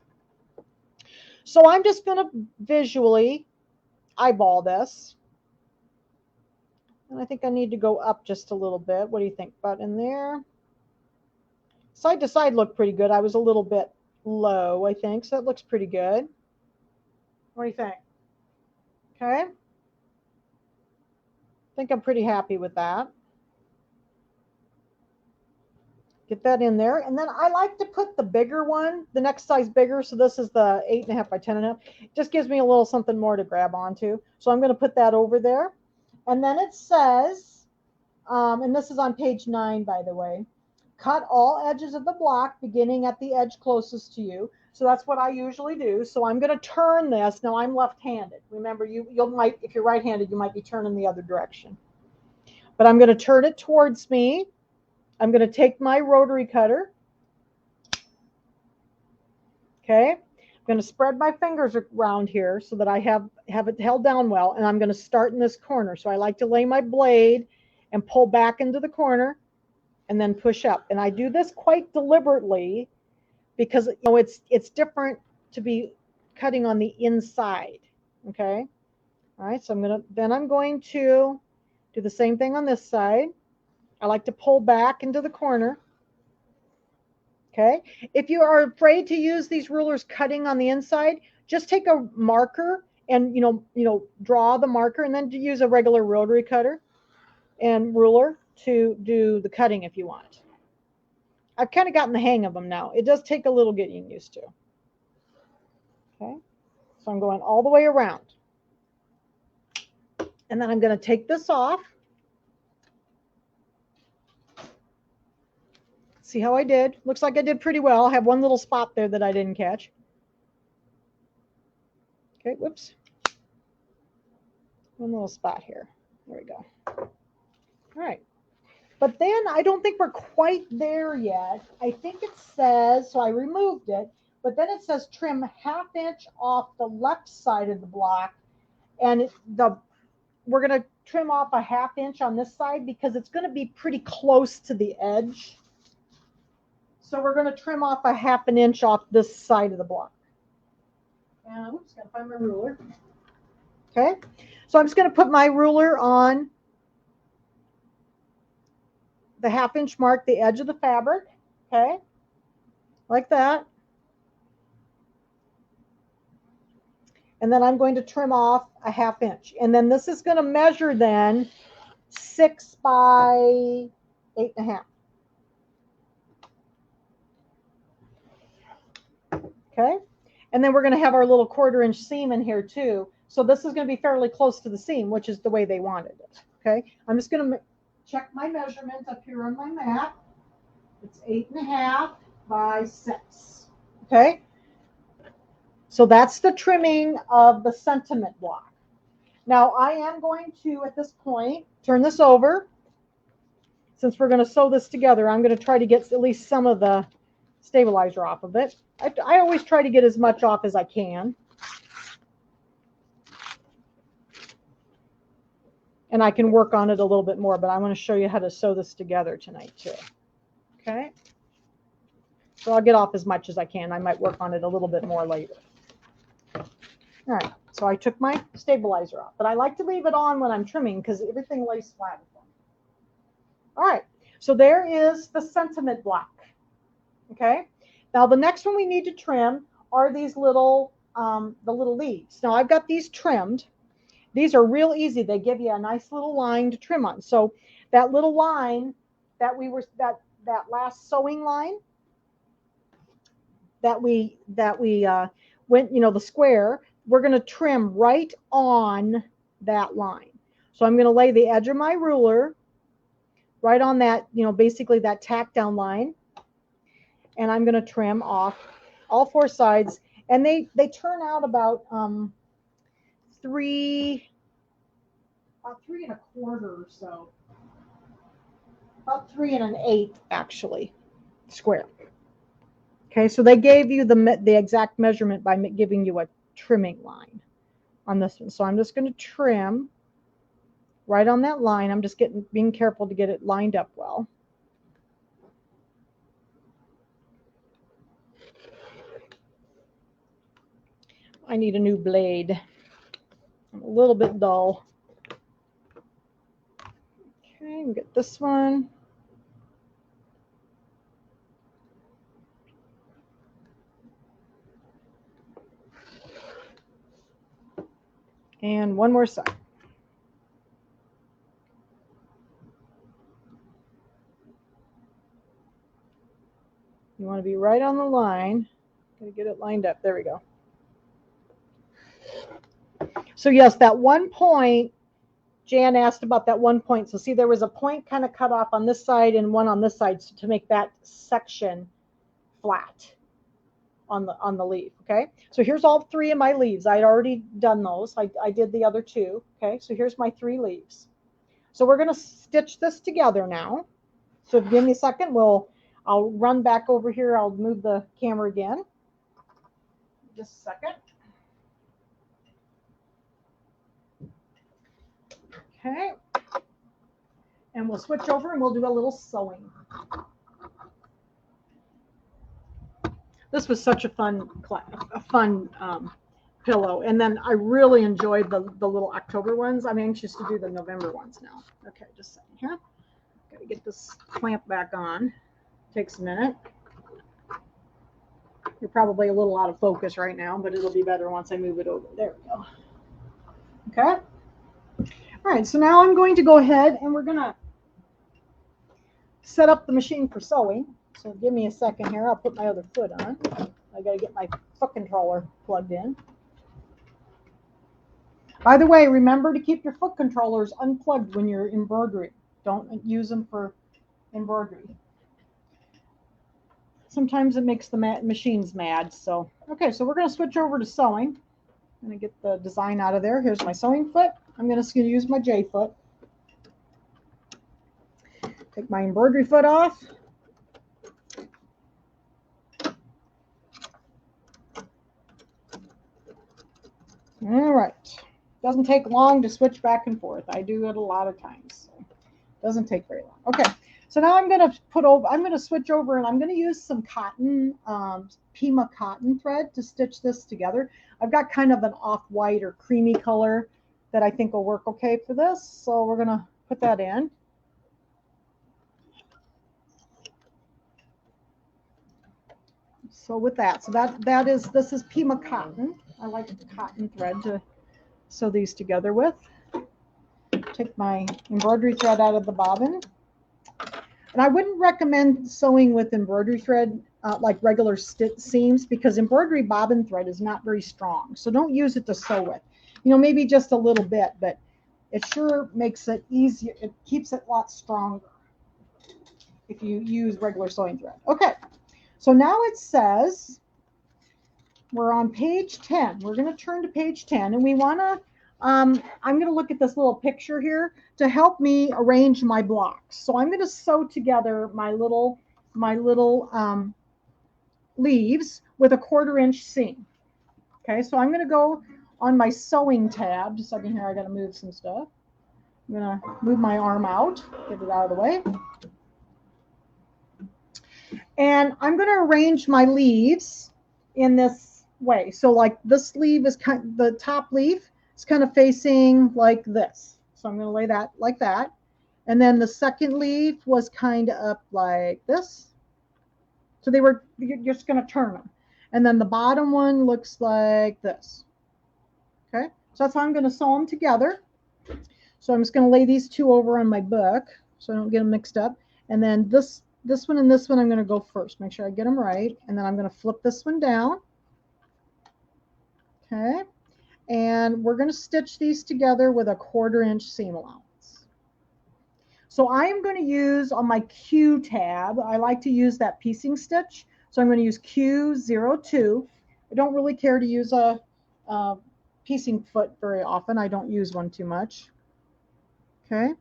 So I'm just going to visually eyeball this. And I think I need to go up just a little bit. What do you think? About in there? Side to side looked pretty good. I was a little bit low, I think. So it looks pretty good. What do you think? Okay. I think I'm pretty happy with that. Get that in there. And then I like to put the bigger one, the next size bigger. So this is the 8.5 by 10.5. It just gives me a little something more to grab onto. So I'm going to put that over there. And then it says, and this is on page 9, by the way, cut all edges of the block beginning at the edge closest to you. So that's what I usually do. So I'm going to turn this. Now I'm left-handed. Remember, you might, if you're right-handed, you might be turning the other direction. But I'm going to turn it towards me. I'm going to take my rotary cutter. Okay. I'm going to spread my fingers around here so that I have it held down well. And I'm going to start in this corner. So I like to lay my blade and pull back into the corner and then push up. And I do this quite deliberately because, you know, it's different to be cutting on the inside. Okay. All right. So I'm going to do the same thing on this side. I like to pull back into the corner. Okay. If you are afraid to use these rulers cutting on the inside, just take a marker and, you know, draw the marker and then use a regular rotary cutter and ruler to do the cutting if you want. I've kind of gotten the hang of them now. It does take a little getting used to. Okay. So I'm going all the way around. And then I'm going to take this off. See how I did? Looks like I did pretty well. I have one little spot there that I didn't catch. Okay, whoops. One little spot here. There we go. All right. But then I don't think we're quite there yet. I think it says, so I removed it, but then it says trim 1/2 inch off the left side of the block. And we're going to trim off 1/2 inch on this side because it's going to be pretty close to the edge. So we're going to trim off 1/2 inch off this side of the block. And I'm just going to find my ruler. Okay. So I'm just going to put my ruler on the 1/2 inch mark, the edge of the fabric. Okay. Like that. And then I'm going to trim off 1/2 inch. And then this is going to measure then 6 by 8.5. Okay. And then we're going to have our little 1/4 inch seam in here too. So this is going to be fairly close to the seam, which is the way they wanted it. Okay. I'm just going to check my measurement up here on my map. It's 8.5 by 6. Okay. So that's the trimming of the sentiment block. Now I am going to, at this point, turn this over. Since we're going to sew this together, I'm going to try to get at least some of the stabilizer off of it. I always try to get as much off as I can. And I can work on it a little bit more, but I want to show you how to sew this together tonight too. Okay. So I'll get off as much as I can. I might work on it a little bit more later. All right. So I took my stabilizer off, but I like to leave it on when I'm trimming because everything lays flat. All right. So there is the sentiment block. Okay. Now the next one we need to trim are these little, the little leaves. Now I've got these trimmed. These are real easy. They give you a nice little line to trim on. So that little line that that last sewing line that we went, you know, the square, we're going to trim right on that line. So I'm going to lay the edge of my ruler right on that, you know, basically that tack down line. And I'm going to trim off all 4 sides. And they turn out about 3 3 1/4 or so. About 3 1/8 actually, square. Okay, so they gave you the exact measurement by giving you a trimming line on this one. So I'm just going to trim right on that line. I'm just being careful to get it lined up well. I need a new blade. I'm a little bit dull. Okay, get this one. And one more side. You want to be right on the line. Gotta get it lined up. There we go. So yes, that one point, Jan asked about that one point. So see, there was a point kind of cut off on this side and one on this side to make that section flat on the leaf. Okay, so here's all 3 of my leaves. I'd already done those. I did the other 2. Okay, so here's my 3 leaves. So we're going to stitch this together now. So give me a second. I'll run back over here. I'll move the camera again. Just a second. Okay. And we'll switch over and we'll do a little sewing. This was such a fun pillow. And then I really enjoyed the little October ones. I'm anxious to do the November ones now. Okay, just a second here. Got to get this clamp back on. Takes a minute. You're probably a little out of focus right now, but it'll be better once I move it over. There we go. Okay. All right, so now I'm going to go ahead and we're going to set up the machine for sewing. So give me a second here. I'll put my other foot on. I got to get my foot controller plugged in. By the way, remember to keep your foot controllers unplugged when you're embroidering. Don't use them for embroidery. Sometimes it makes the machines mad. So, okay, so we're going to switch over to sewing. I'm going to get the design out of there. Here's my sewing foot. I'm going to use my J foot. Take my embroidery foot off. All right. Doesn't take long to switch back and forth. I do it a lot of times. So it doesn't take very long. Okay. So now I'm going to switch over and I'm going to use some cotton, Pima cotton thread to stitch this together. I've got kind of an off-white or creamy color that I think will work okay for this. So we're going to put that in. So with that, this is Pima cotton. I like the cotton thread to sew these together with. Take my embroidery thread out of the bobbin. And I wouldn't recommend sewing with embroidery thread like regular seams because embroidery bobbin thread is not very strong. So don't use it to sew with. You know, maybe just a little bit, but it sure makes it easier. It keeps it a lot stronger if you use regular sewing thread. Okay, so now it says we're on page 10. We're going to turn to page 10 and we want to I'm going to look at this little picture here to help me arrange my blocks. So I'm going to sew together my little leaves with a 1/4 inch seam. Okay, so I'm going to go on my sewing tab. Just a second here, I got to move some stuff. I'm going to move my arm out, get it out of the way. And I'm going to arrange my leaves in this way. So like this leaf is the top leaf. It's kind of facing like this. So I'm going to lay that like that. And then the second leaf was kind of up like this. So you're just going to turn them. And then the bottom one looks like this. Okay, so that's how I'm going to sew them together. So I'm just going to lay these 2 over on my book so I don't get them mixed up. And then this one and this one I'm going to go first. Make sure I get them right. And then I'm going to flip this one down. Okay. And we're going to stitch these together with a 1/4 inch seam allowance. So I am going to use on my Q tab, I like to use that piecing stitch. So I'm going to use Q02. I don't really care to use a piecing foot very often. I don't use one too much. Okay.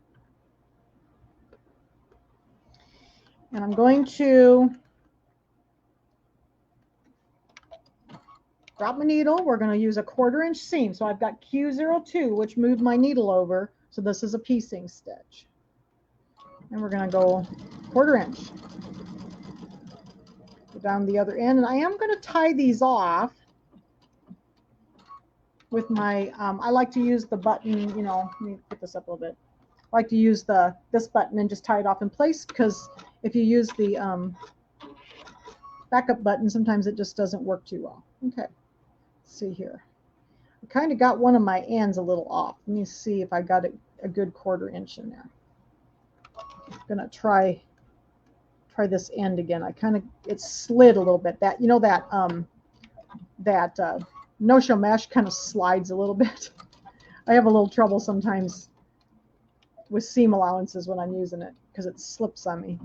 And I'm going to drop my needle. We're going to use a 1/4 inch seam. So I've got Q02, which moved my needle over So this is a piecing stitch. And we're going to go 1/4 inch. Go down the other end. And I am going to tie these off with my, I like to use the button, you know, let me put this up a little bit. I like to use this button and just tie it off in place, because if you use the backup button, sometimes it just doesn't work too well. Okay, let's see here. I kind of got one of my ends a little off. Let me see if I got a good 1/4 inch in there. I'm gonna try this end again. It slid a little bit. That, you know, that no-show mesh kind of slides a little bit. I have a little trouble sometimes with seam allowances when I'm using it, because it slips on me.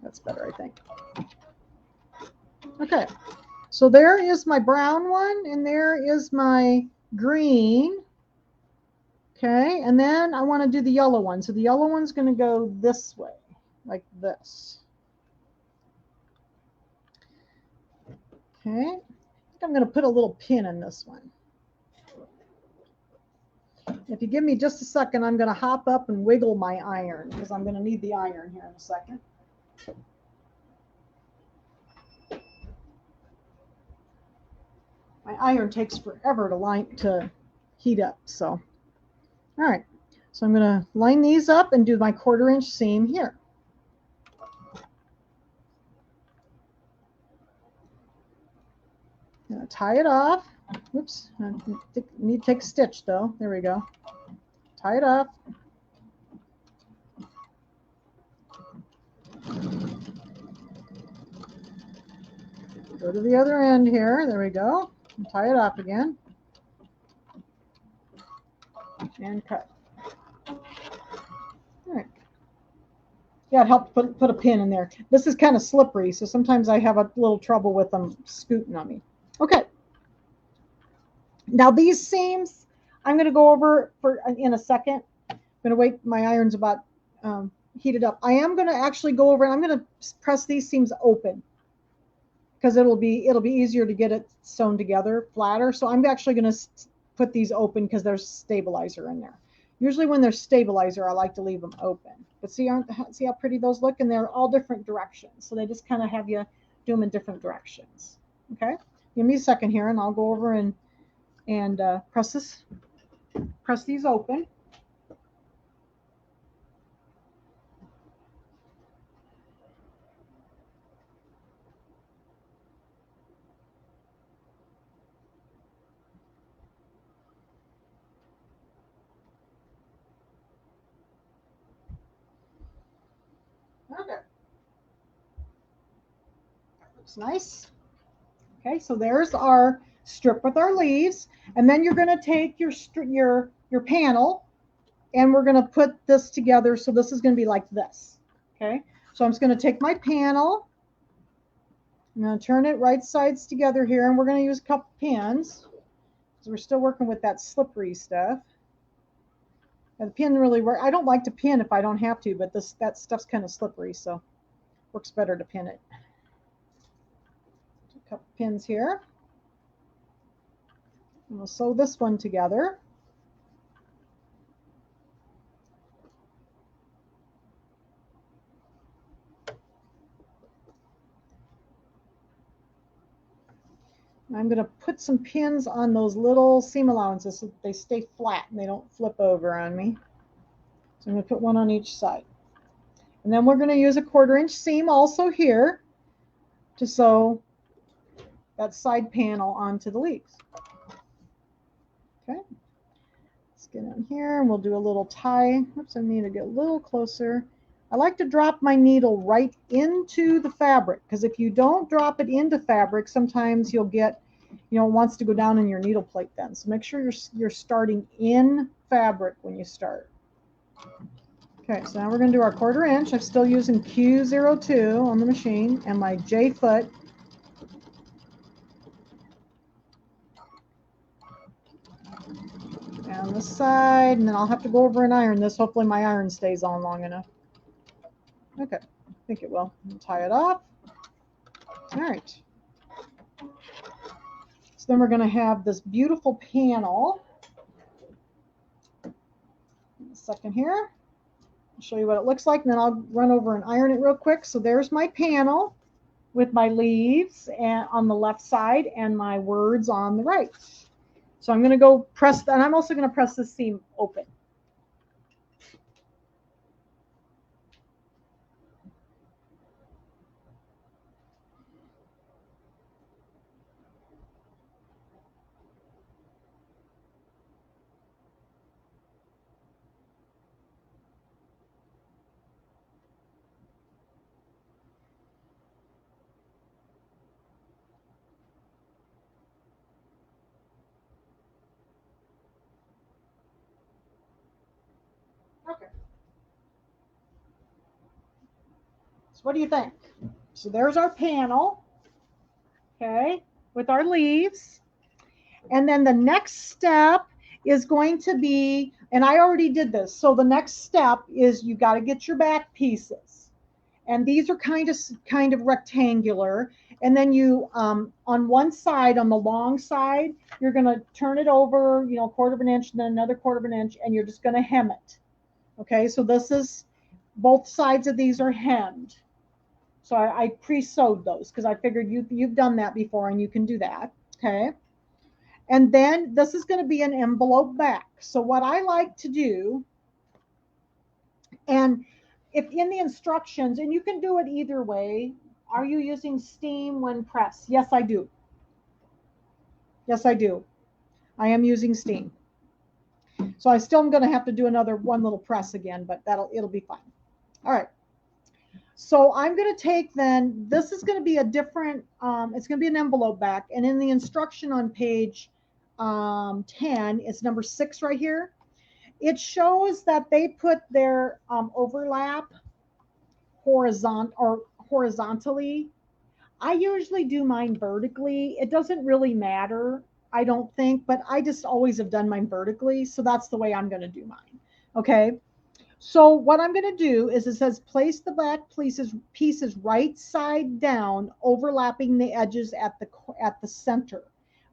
That's better, I think. Okay, so there is my brown one, and there is my green. Okay, and then I want to do the yellow one. So the yellow one's going to go this way, like this. Okay, I think I'm going to put a little pin in this one. If you give me just a second, I'm going to hop up and wiggle my iron, because I'm going to need the iron here in a second. My iron takes forever to heat up, so. All right, so I'm going to line these up and do my 1/4 inch seam here. I'm going to tie it off. Oops, I need to take a stitch though. There we go. Tie it up. Go to the other end here. There we go. And tie it up again. And cut. All right. Yeah, it helped put a pin in there. This is kind of slippery, so sometimes I have a little trouble with them scooting on me. Okay. Now these seams, I'm going to go over in a second. I'm going to wait. My iron's about heated up. I am going to actually go over and I'm going to press these seams open, because it'll be easier to get it sewn together flatter. So I'm actually going to put these open because there's stabilizer in there. Usually when there's stabilizer, I like to leave them open. But see how pretty those look? And they're all different directions. So they just kind of have you do them in different directions. Okay, give me a second here and I'll go over and press these open. Okay. That looks nice. Okay, so there's our strip with our leaves, and then you're going to take your panel, and we're going to put this together. So this is going to be like this. Okay, so I'm just going to take my panel, I'm going to turn it right sides together here, and we're going to use a couple pins because we're still working with that slippery stuff. And the pin really works. I don't like to pin if I don't have to, but that stuff's kind of slippery, so it works better to pin it. A couple pins here. And we'll sew this one together. I'm going to put some pins on those little seam allowances so that they stay flat and they don't flip over on me. So I'm going to put one on each side. And then we're going to use a 1/4 inch seam also here to sew that side panel onto the leaves. Okay, let's get in here and we'll do a little tie. Oops, I need to get a little closer. I like to drop my needle right into the fabric, because if you don't drop it into fabric, sometimes you'll get, it wants to go down in your needle plate then. So make sure you're starting in fabric when you start. Okay, so now we're going to do our 1/4 inch. I'm still using Q02 on the machine and my J foot. Down this side, and then I'll have to go over and iron this. Hopefully my iron stays on long enough. Okay, I think it will. Tie it off. All right. So then we're going to have this beautiful panel. a second here. I'll show you what it looks like, and then I'll run over and iron it real quick. So there's my panel with my leaves and on the left side and my words on the right. So I'm going to go press, and I'm also going to press the seam open. Okay. So what do you think? So there's our panel, okay, with our leaves. And then the next step is going to be, and I already did this. So the next step is you got to get your back pieces. And these are kind of rectangular. And then you, on one side, on the long side, you're going to turn it over, you know, 1/4 of an inch, and then another 1/4 of an inch, and you're just going to hem it. Okay, so this is, both sides of these are hemmed. So I pre-sewed those because I figured you've done that before and you can do that. Okay. And then this is going to be an envelope back. So what I like to do, and if in the instructions, and you can do it either way, are you using steam when pressed? Yes, I do. Yes, I do. I am using steam. So I still am going to have to do one little press again, but it'll be fine. All right. So I'm going to take then, this is going to be a different, it's going to be an envelope back. And in the instruction on page 10, it's number 6 right here. It shows that they put their overlap horizontally. I usually do mine vertically. It doesn't really matter, I don't think, but I just always have done mine vertically. So that's the way I'm going to do mine. Okay. So what I'm going to do is it says place the back pieces right side down, overlapping the edges at the center.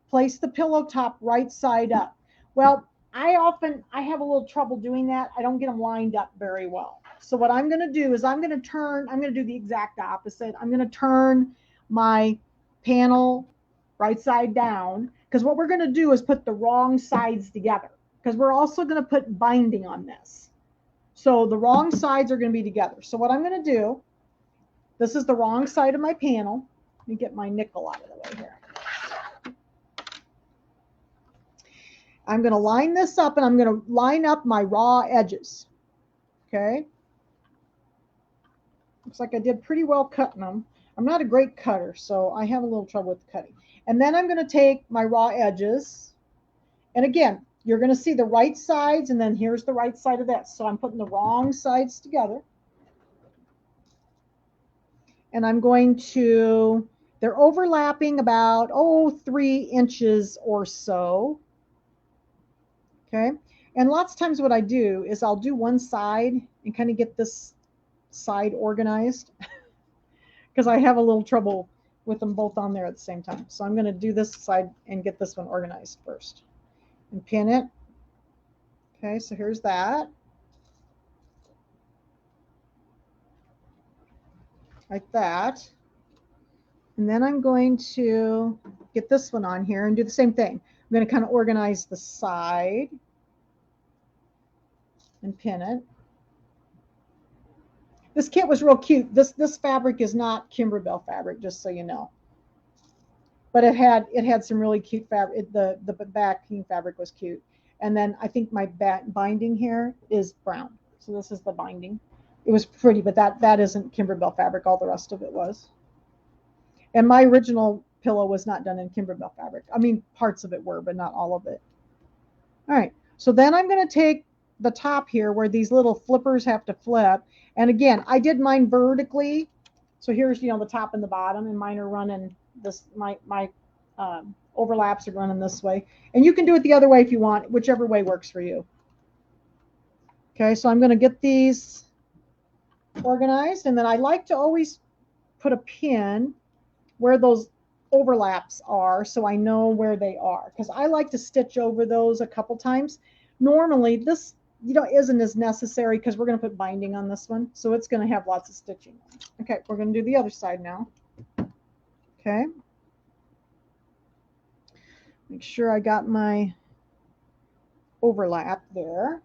Place the pillow top right side up. Well, I have a little trouble doing that. I don't get them lined up very well. So what I'm going to do is I'm going to do the exact opposite. I'm going to turn my panel right side down, because what we're going to do is put the wrong sides together, because we're also going to put binding on this. So the wrong sides are going to be together. So what I'm going to do, this is the wrong side of my panel. Let me get my nickel out of the way here. I'm going to line this up, and I'm going to line up my raw edges. Okay. Looks like I did pretty well cutting them. I'm not a great cutter, so I have a little trouble with cutting. And then I'm going to take my raw edges. And again, you're going to see the right sides, and then here's the right side of this. So I'm putting the wrong sides together. And I'm going to, they're overlapping about, 3 inches or so. Okay. And lots of times what I do is I'll do one side and kind of get this side organized because I have a little trouble with them both on there at the same time. So I'm going to do this side and get this one organized first and pin it. Okay, so here's that. Like that. And then I'm going to get this one on here and do the same thing. I'm going to kind of organize the side and pin it. This kit was real cute. This fabric is not Kimberbell fabric, just so you know. But it had some really cute fabric. The backing fabric was cute. And then I think my binding here is brown. So this is the binding. It was pretty, but that isn't Kimberbell fabric. All the rest of it was. And my original pillow was not done in Kimberbell fabric. I mean, parts of it were, but not all of it. All right. So then I'm going to take the top here where these little flippers have to flip. And again, I did mine vertically. So here's, the top and the bottom, and mine are running this, my overlaps are running this way. And you can do it the other way if you want, whichever way works for you. Okay, so I'm going to get these organized, and then I like to always put a pin where those overlaps are so I know where they are, because I like to stitch over those a couple times. Normally, this isn't as necessary because we're going to put binding on this one. So it's going to have lots of stitching. Okay, we're going to do the other side now. Okay. Make sure I got my overlap there.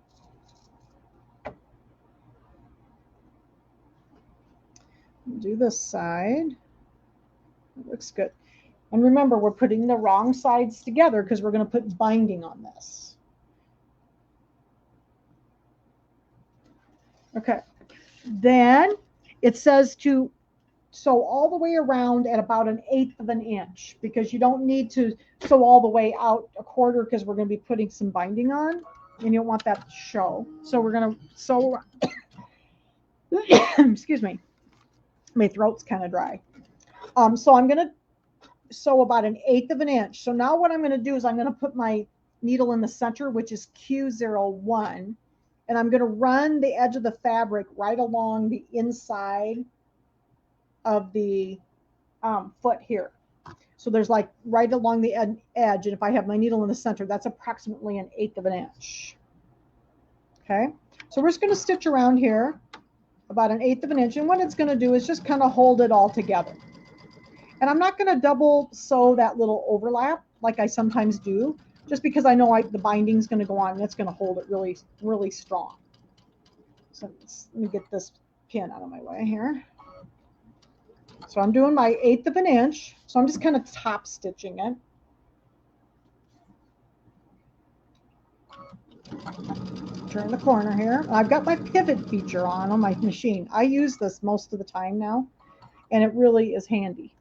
Do this side. It looks good. And remember, we're putting the wrong sides together because we're going to put binding on this. Okay. Then it says to sew all the way around at about 1/8 of an inch, because you don't need to sew all the way out 1/4 because we're going to be putting some binding on and you don't want that to show. So we're going to sew, excuse me, my throat's kind of dry. So I'm going to sew about 1/8 of an inch. So now what I'm going to do is I'm going to put my needle in the center, which is Q01, and I'm going to run the edge of the fabric right along the inside of the foot here. So there's like right along the edge, and if I have my needle in the center, that's approximately 1/8 of an inch. Okay, so we're just going to stitch around here about 1/8 of an inch, and what it's going to do is just kind of hold it all together. And I'm not going to double sew that little overlap like I sometimes do, just because I know the binding is going to go on and it's going to hold it really, really strong. So let me get this pin out of my way here. So I'm doing my 1/8 of an inch. So I'm just kind of top stitching it. Turn the corner here. I've got my pivot feature on my machine. I use this most of the time now, and it really is handy.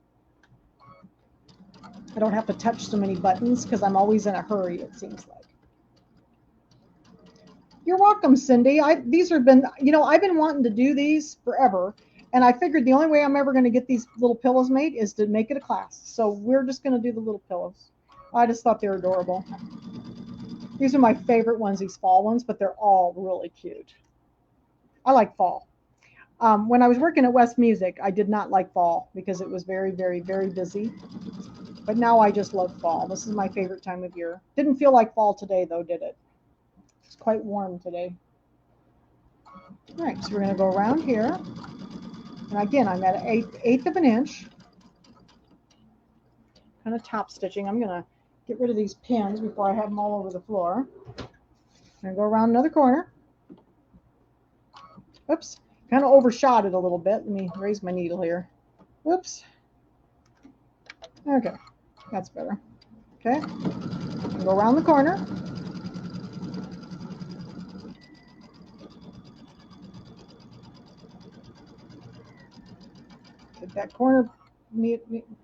I don't have to touch so many buttons because I'm always in a hurry, it seems like. You're welcome, Cindy. These have been, I've been wanting to do these forever, and I figured the only way I'm ever going to get these little pillows made is to make it a class. So we're just going to do the little pillows. I just thought they were adorable. These are my favorite ones, these fall ones, but they're all really cute. I like fall. When I was working at West Music, I did not like fall because it was very, very, very busy. But now I just love fall. This is my favorite time of year. Didn't feel like fall today, though, did it? It's quite warm today. All right, so we're going to go around here. And again, I'm at 1/8 of an inch. Kind of top stitching. I'm going to get rid of these pins before I have them all over the floor. I'm going to go around another corner. Oops, kind of overshot it a little bit. Let me raise my needle here. Whoops. Okay. That's better. Okay. Go around the corner. Get that corner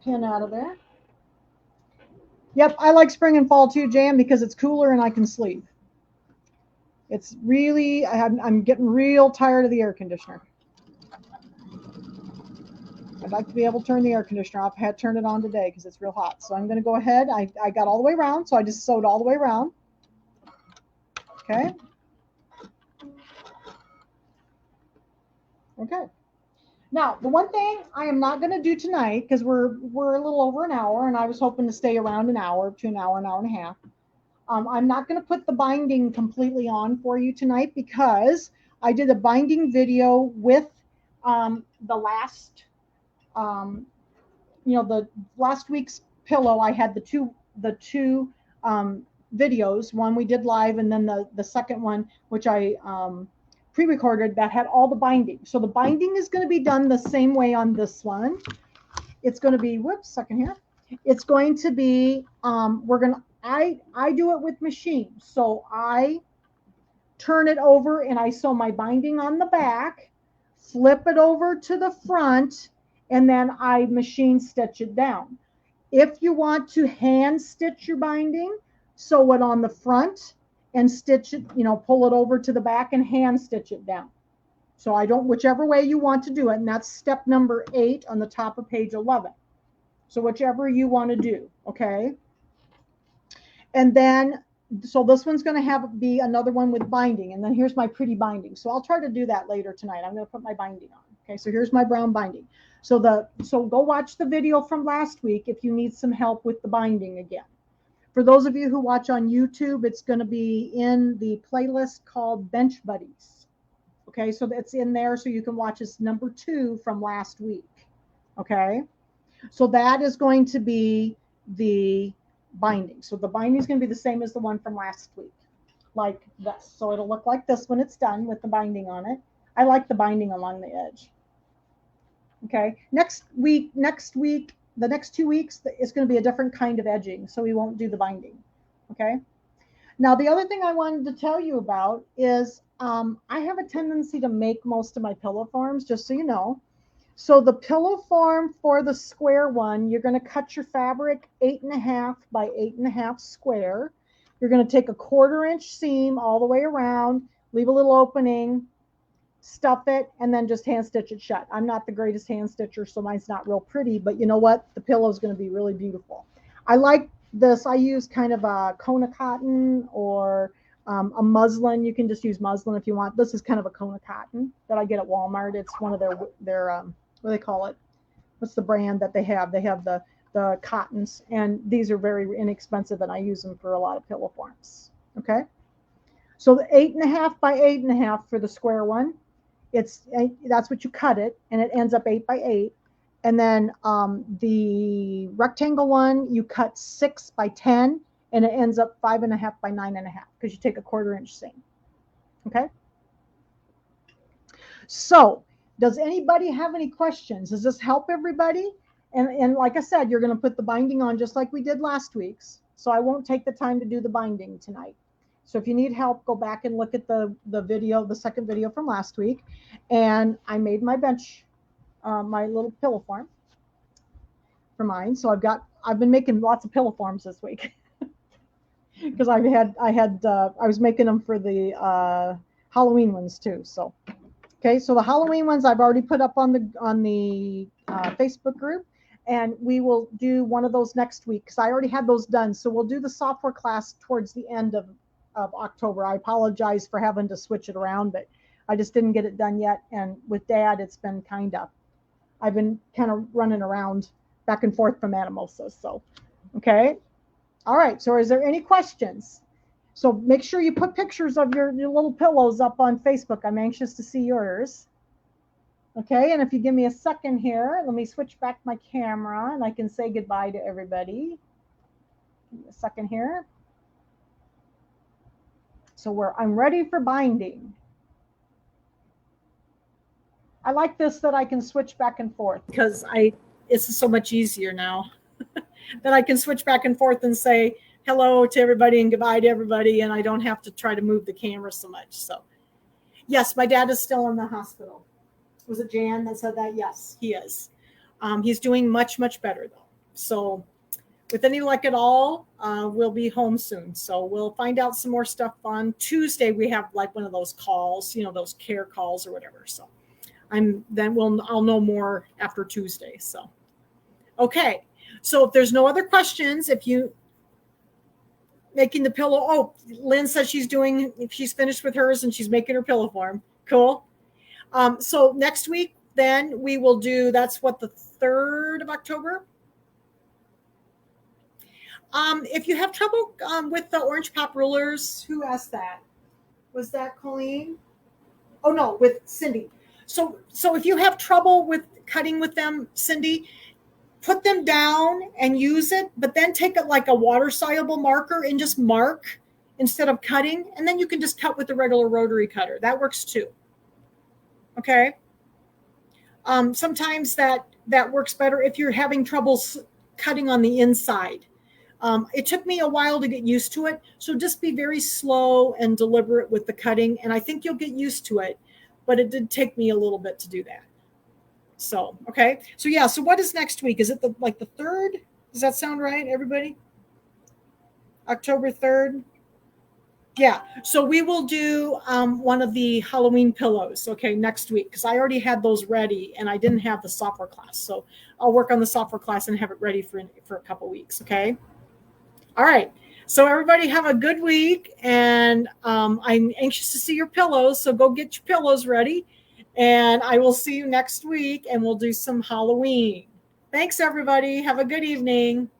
pin out of there. Yep, I like spring and fall too, Jan, because it's cooler and I can sleep. It's really, I'm getting real tired of the air conditioner. I'd like to be able to turn the air conditioner off. I had to turn it on today because it's real hot. So I'm going to go ahead. I got all the way around, so I just sewed all the way around. Okay. Okay. Now, the one thing I am not going to do tonight, because we're a little over an hour, and I was hoping to stay around an hour to an hour and a half. I'm not going to put the binding completely on for you tonight because I did a binding video with the last, the last week's pillow. I had the two videos. One we did live, and then the second one, which I pre-recorded, that had all the binding. So the binding is going to be done the same way on this one. It's going to be, it's going to be, I do it with machine. So I turn it over and I sew my binding on the back, flip it over to the front, and then I machine stitch it down. If you want to hand stitch your binding, sew it on the front and stitch it, pull it over to the back and hand stitch it down. So whichever way you want to do it, and that's step number 8 on the top of page 11. So whichever you want to do, okay? And then, so this one's going to be another one with binding, and then here's my pretty binding. So I'll try to do that later tonight. I'm going to put my binding on. Okay, so here's my brown binding. So go watch the video from last week if you need some help with the binding again. For those of you who watch on YouTube, it's going to be in the playlist called Bench Buddies. Okay, so it's in there so you can watch us number 2 from last week. Okay, so that is going to be the binding. So the binding is going to be the same as the one from last week, like this. So it'll look like this when it's done with the binding on it. I like the binding along the edge. Okay, next week, the next 2 weeks, it's going to be a different kind of edging, so we won't do the binding. Okay, now the other thing I wanted to tell you about is I have a tendency to make most of my pillow forms, just so you know. So the pillow form for the square one, you're going to cut your fabric 8.5 by 8.5 square. You're going to take a 1/4 inch seam all the way around, leave a little opening, stuff it, and then just hand stitch it shut. I'm not the greatest hand stitcher, so mine's not real pretty, but you know what? The pillow is going to be really beautiful. I like this. I use kind of a Kona cotton or a muslin. You can just use muslin if you want. This is kind of a Kona cotton that I get at Walmart. It's one of their what do they call it? What's the brand that they have? They have the cottons, and these are very inexpensive, and I use them for a lot of pillow forms. Okay, so the 8.5 by 8.5 for the square one. That's what you cut it, and it ends up 8 by 8. And then the rectangle one, you cut 6 by 10, and it ends up 5.5 by 9.5 because you take a 1/4 inch seam. Okay. So, does anybody have any questions? Does this help everybody? And like I said, you're going to put the binding on just like we did last week's. So I won't take the time to do the binding tonight. So if you need help, go back and look at the video, the second video from last week. And I made my bench, my little pillow form for mine. So I've been making lots of pillow forms this week because I was making them for the Halloween ones too. So, okay. So the Halloween ones I've already put up on the Facebook group. And we will do one of those next week because I already had those done. So we'll do the software class towards the end of October. I apologize for having to switch it around, but I just didn't get it done yet. And with Dad, it's been I've been kind of running around back and forth from Anamosa. So, okay. All right. So is there any questions? So make sure you put pictures of your little pillows up on Facebook. I'm anxious to see yours. Okay. And if you give me a second here, let me switch back my camera and I can say goodbye to everybody. Give me a second here. So I'm ready for binding. I like this that I can switch back and forth because it's so much easier now that I can switch back and forth and say hello to everybody and goodbye to everybody, and I don't have to try to move the camera so much. So yes, my dad is still in the hospital. Was it Jan that said that? Yes, he is. He's doing much, much better though. So with any luck at all, we'll be home soon. So we'll find out some more stuff on Tuesday. We have like one of those calls, those care calls or whatever. So I'll know more after Tuesday. So, okay. So if there's no other questions, if you making the pillow, oh, Lynn says she's finished with hers and she's making her pillow form. Cool. So next week, then we will do, that's what, the 3rd of October. If you have trouble with the orange pop rulers, who asked that? Was that Colleen? Oh no, with Cindy. So if you have trouble with cutting with them, Cindy, put them down and use it, but then take it like a water soluble marker and just mark instead of cutting. And then you can just cut with the regular rotary cutter. That works too. Okay. Sometimes that works better if you're having trouble cutting on the inside. It took me a while to get used to it. So just be very slow and deliberate with the cutting. And I think you'll get used to it, but it did take me a little bit to do that. So, okay. So yeah. So what is next week? Is it the 3rd? Does that sound right, everybody? October 3rd. Yeah. So we will do one of the Halloween pillows, okay, next week, because I already had those ready and I didn't have the software class. So I'll work on the software class and have it ready for a couple weeks. Okay. All right. So everybody have a good week, and I'm anxious to see your pillows. So go get your pillows ready, and I will see you next week, and we'll do some Halloween. Thanks, everybody. Have a good evening.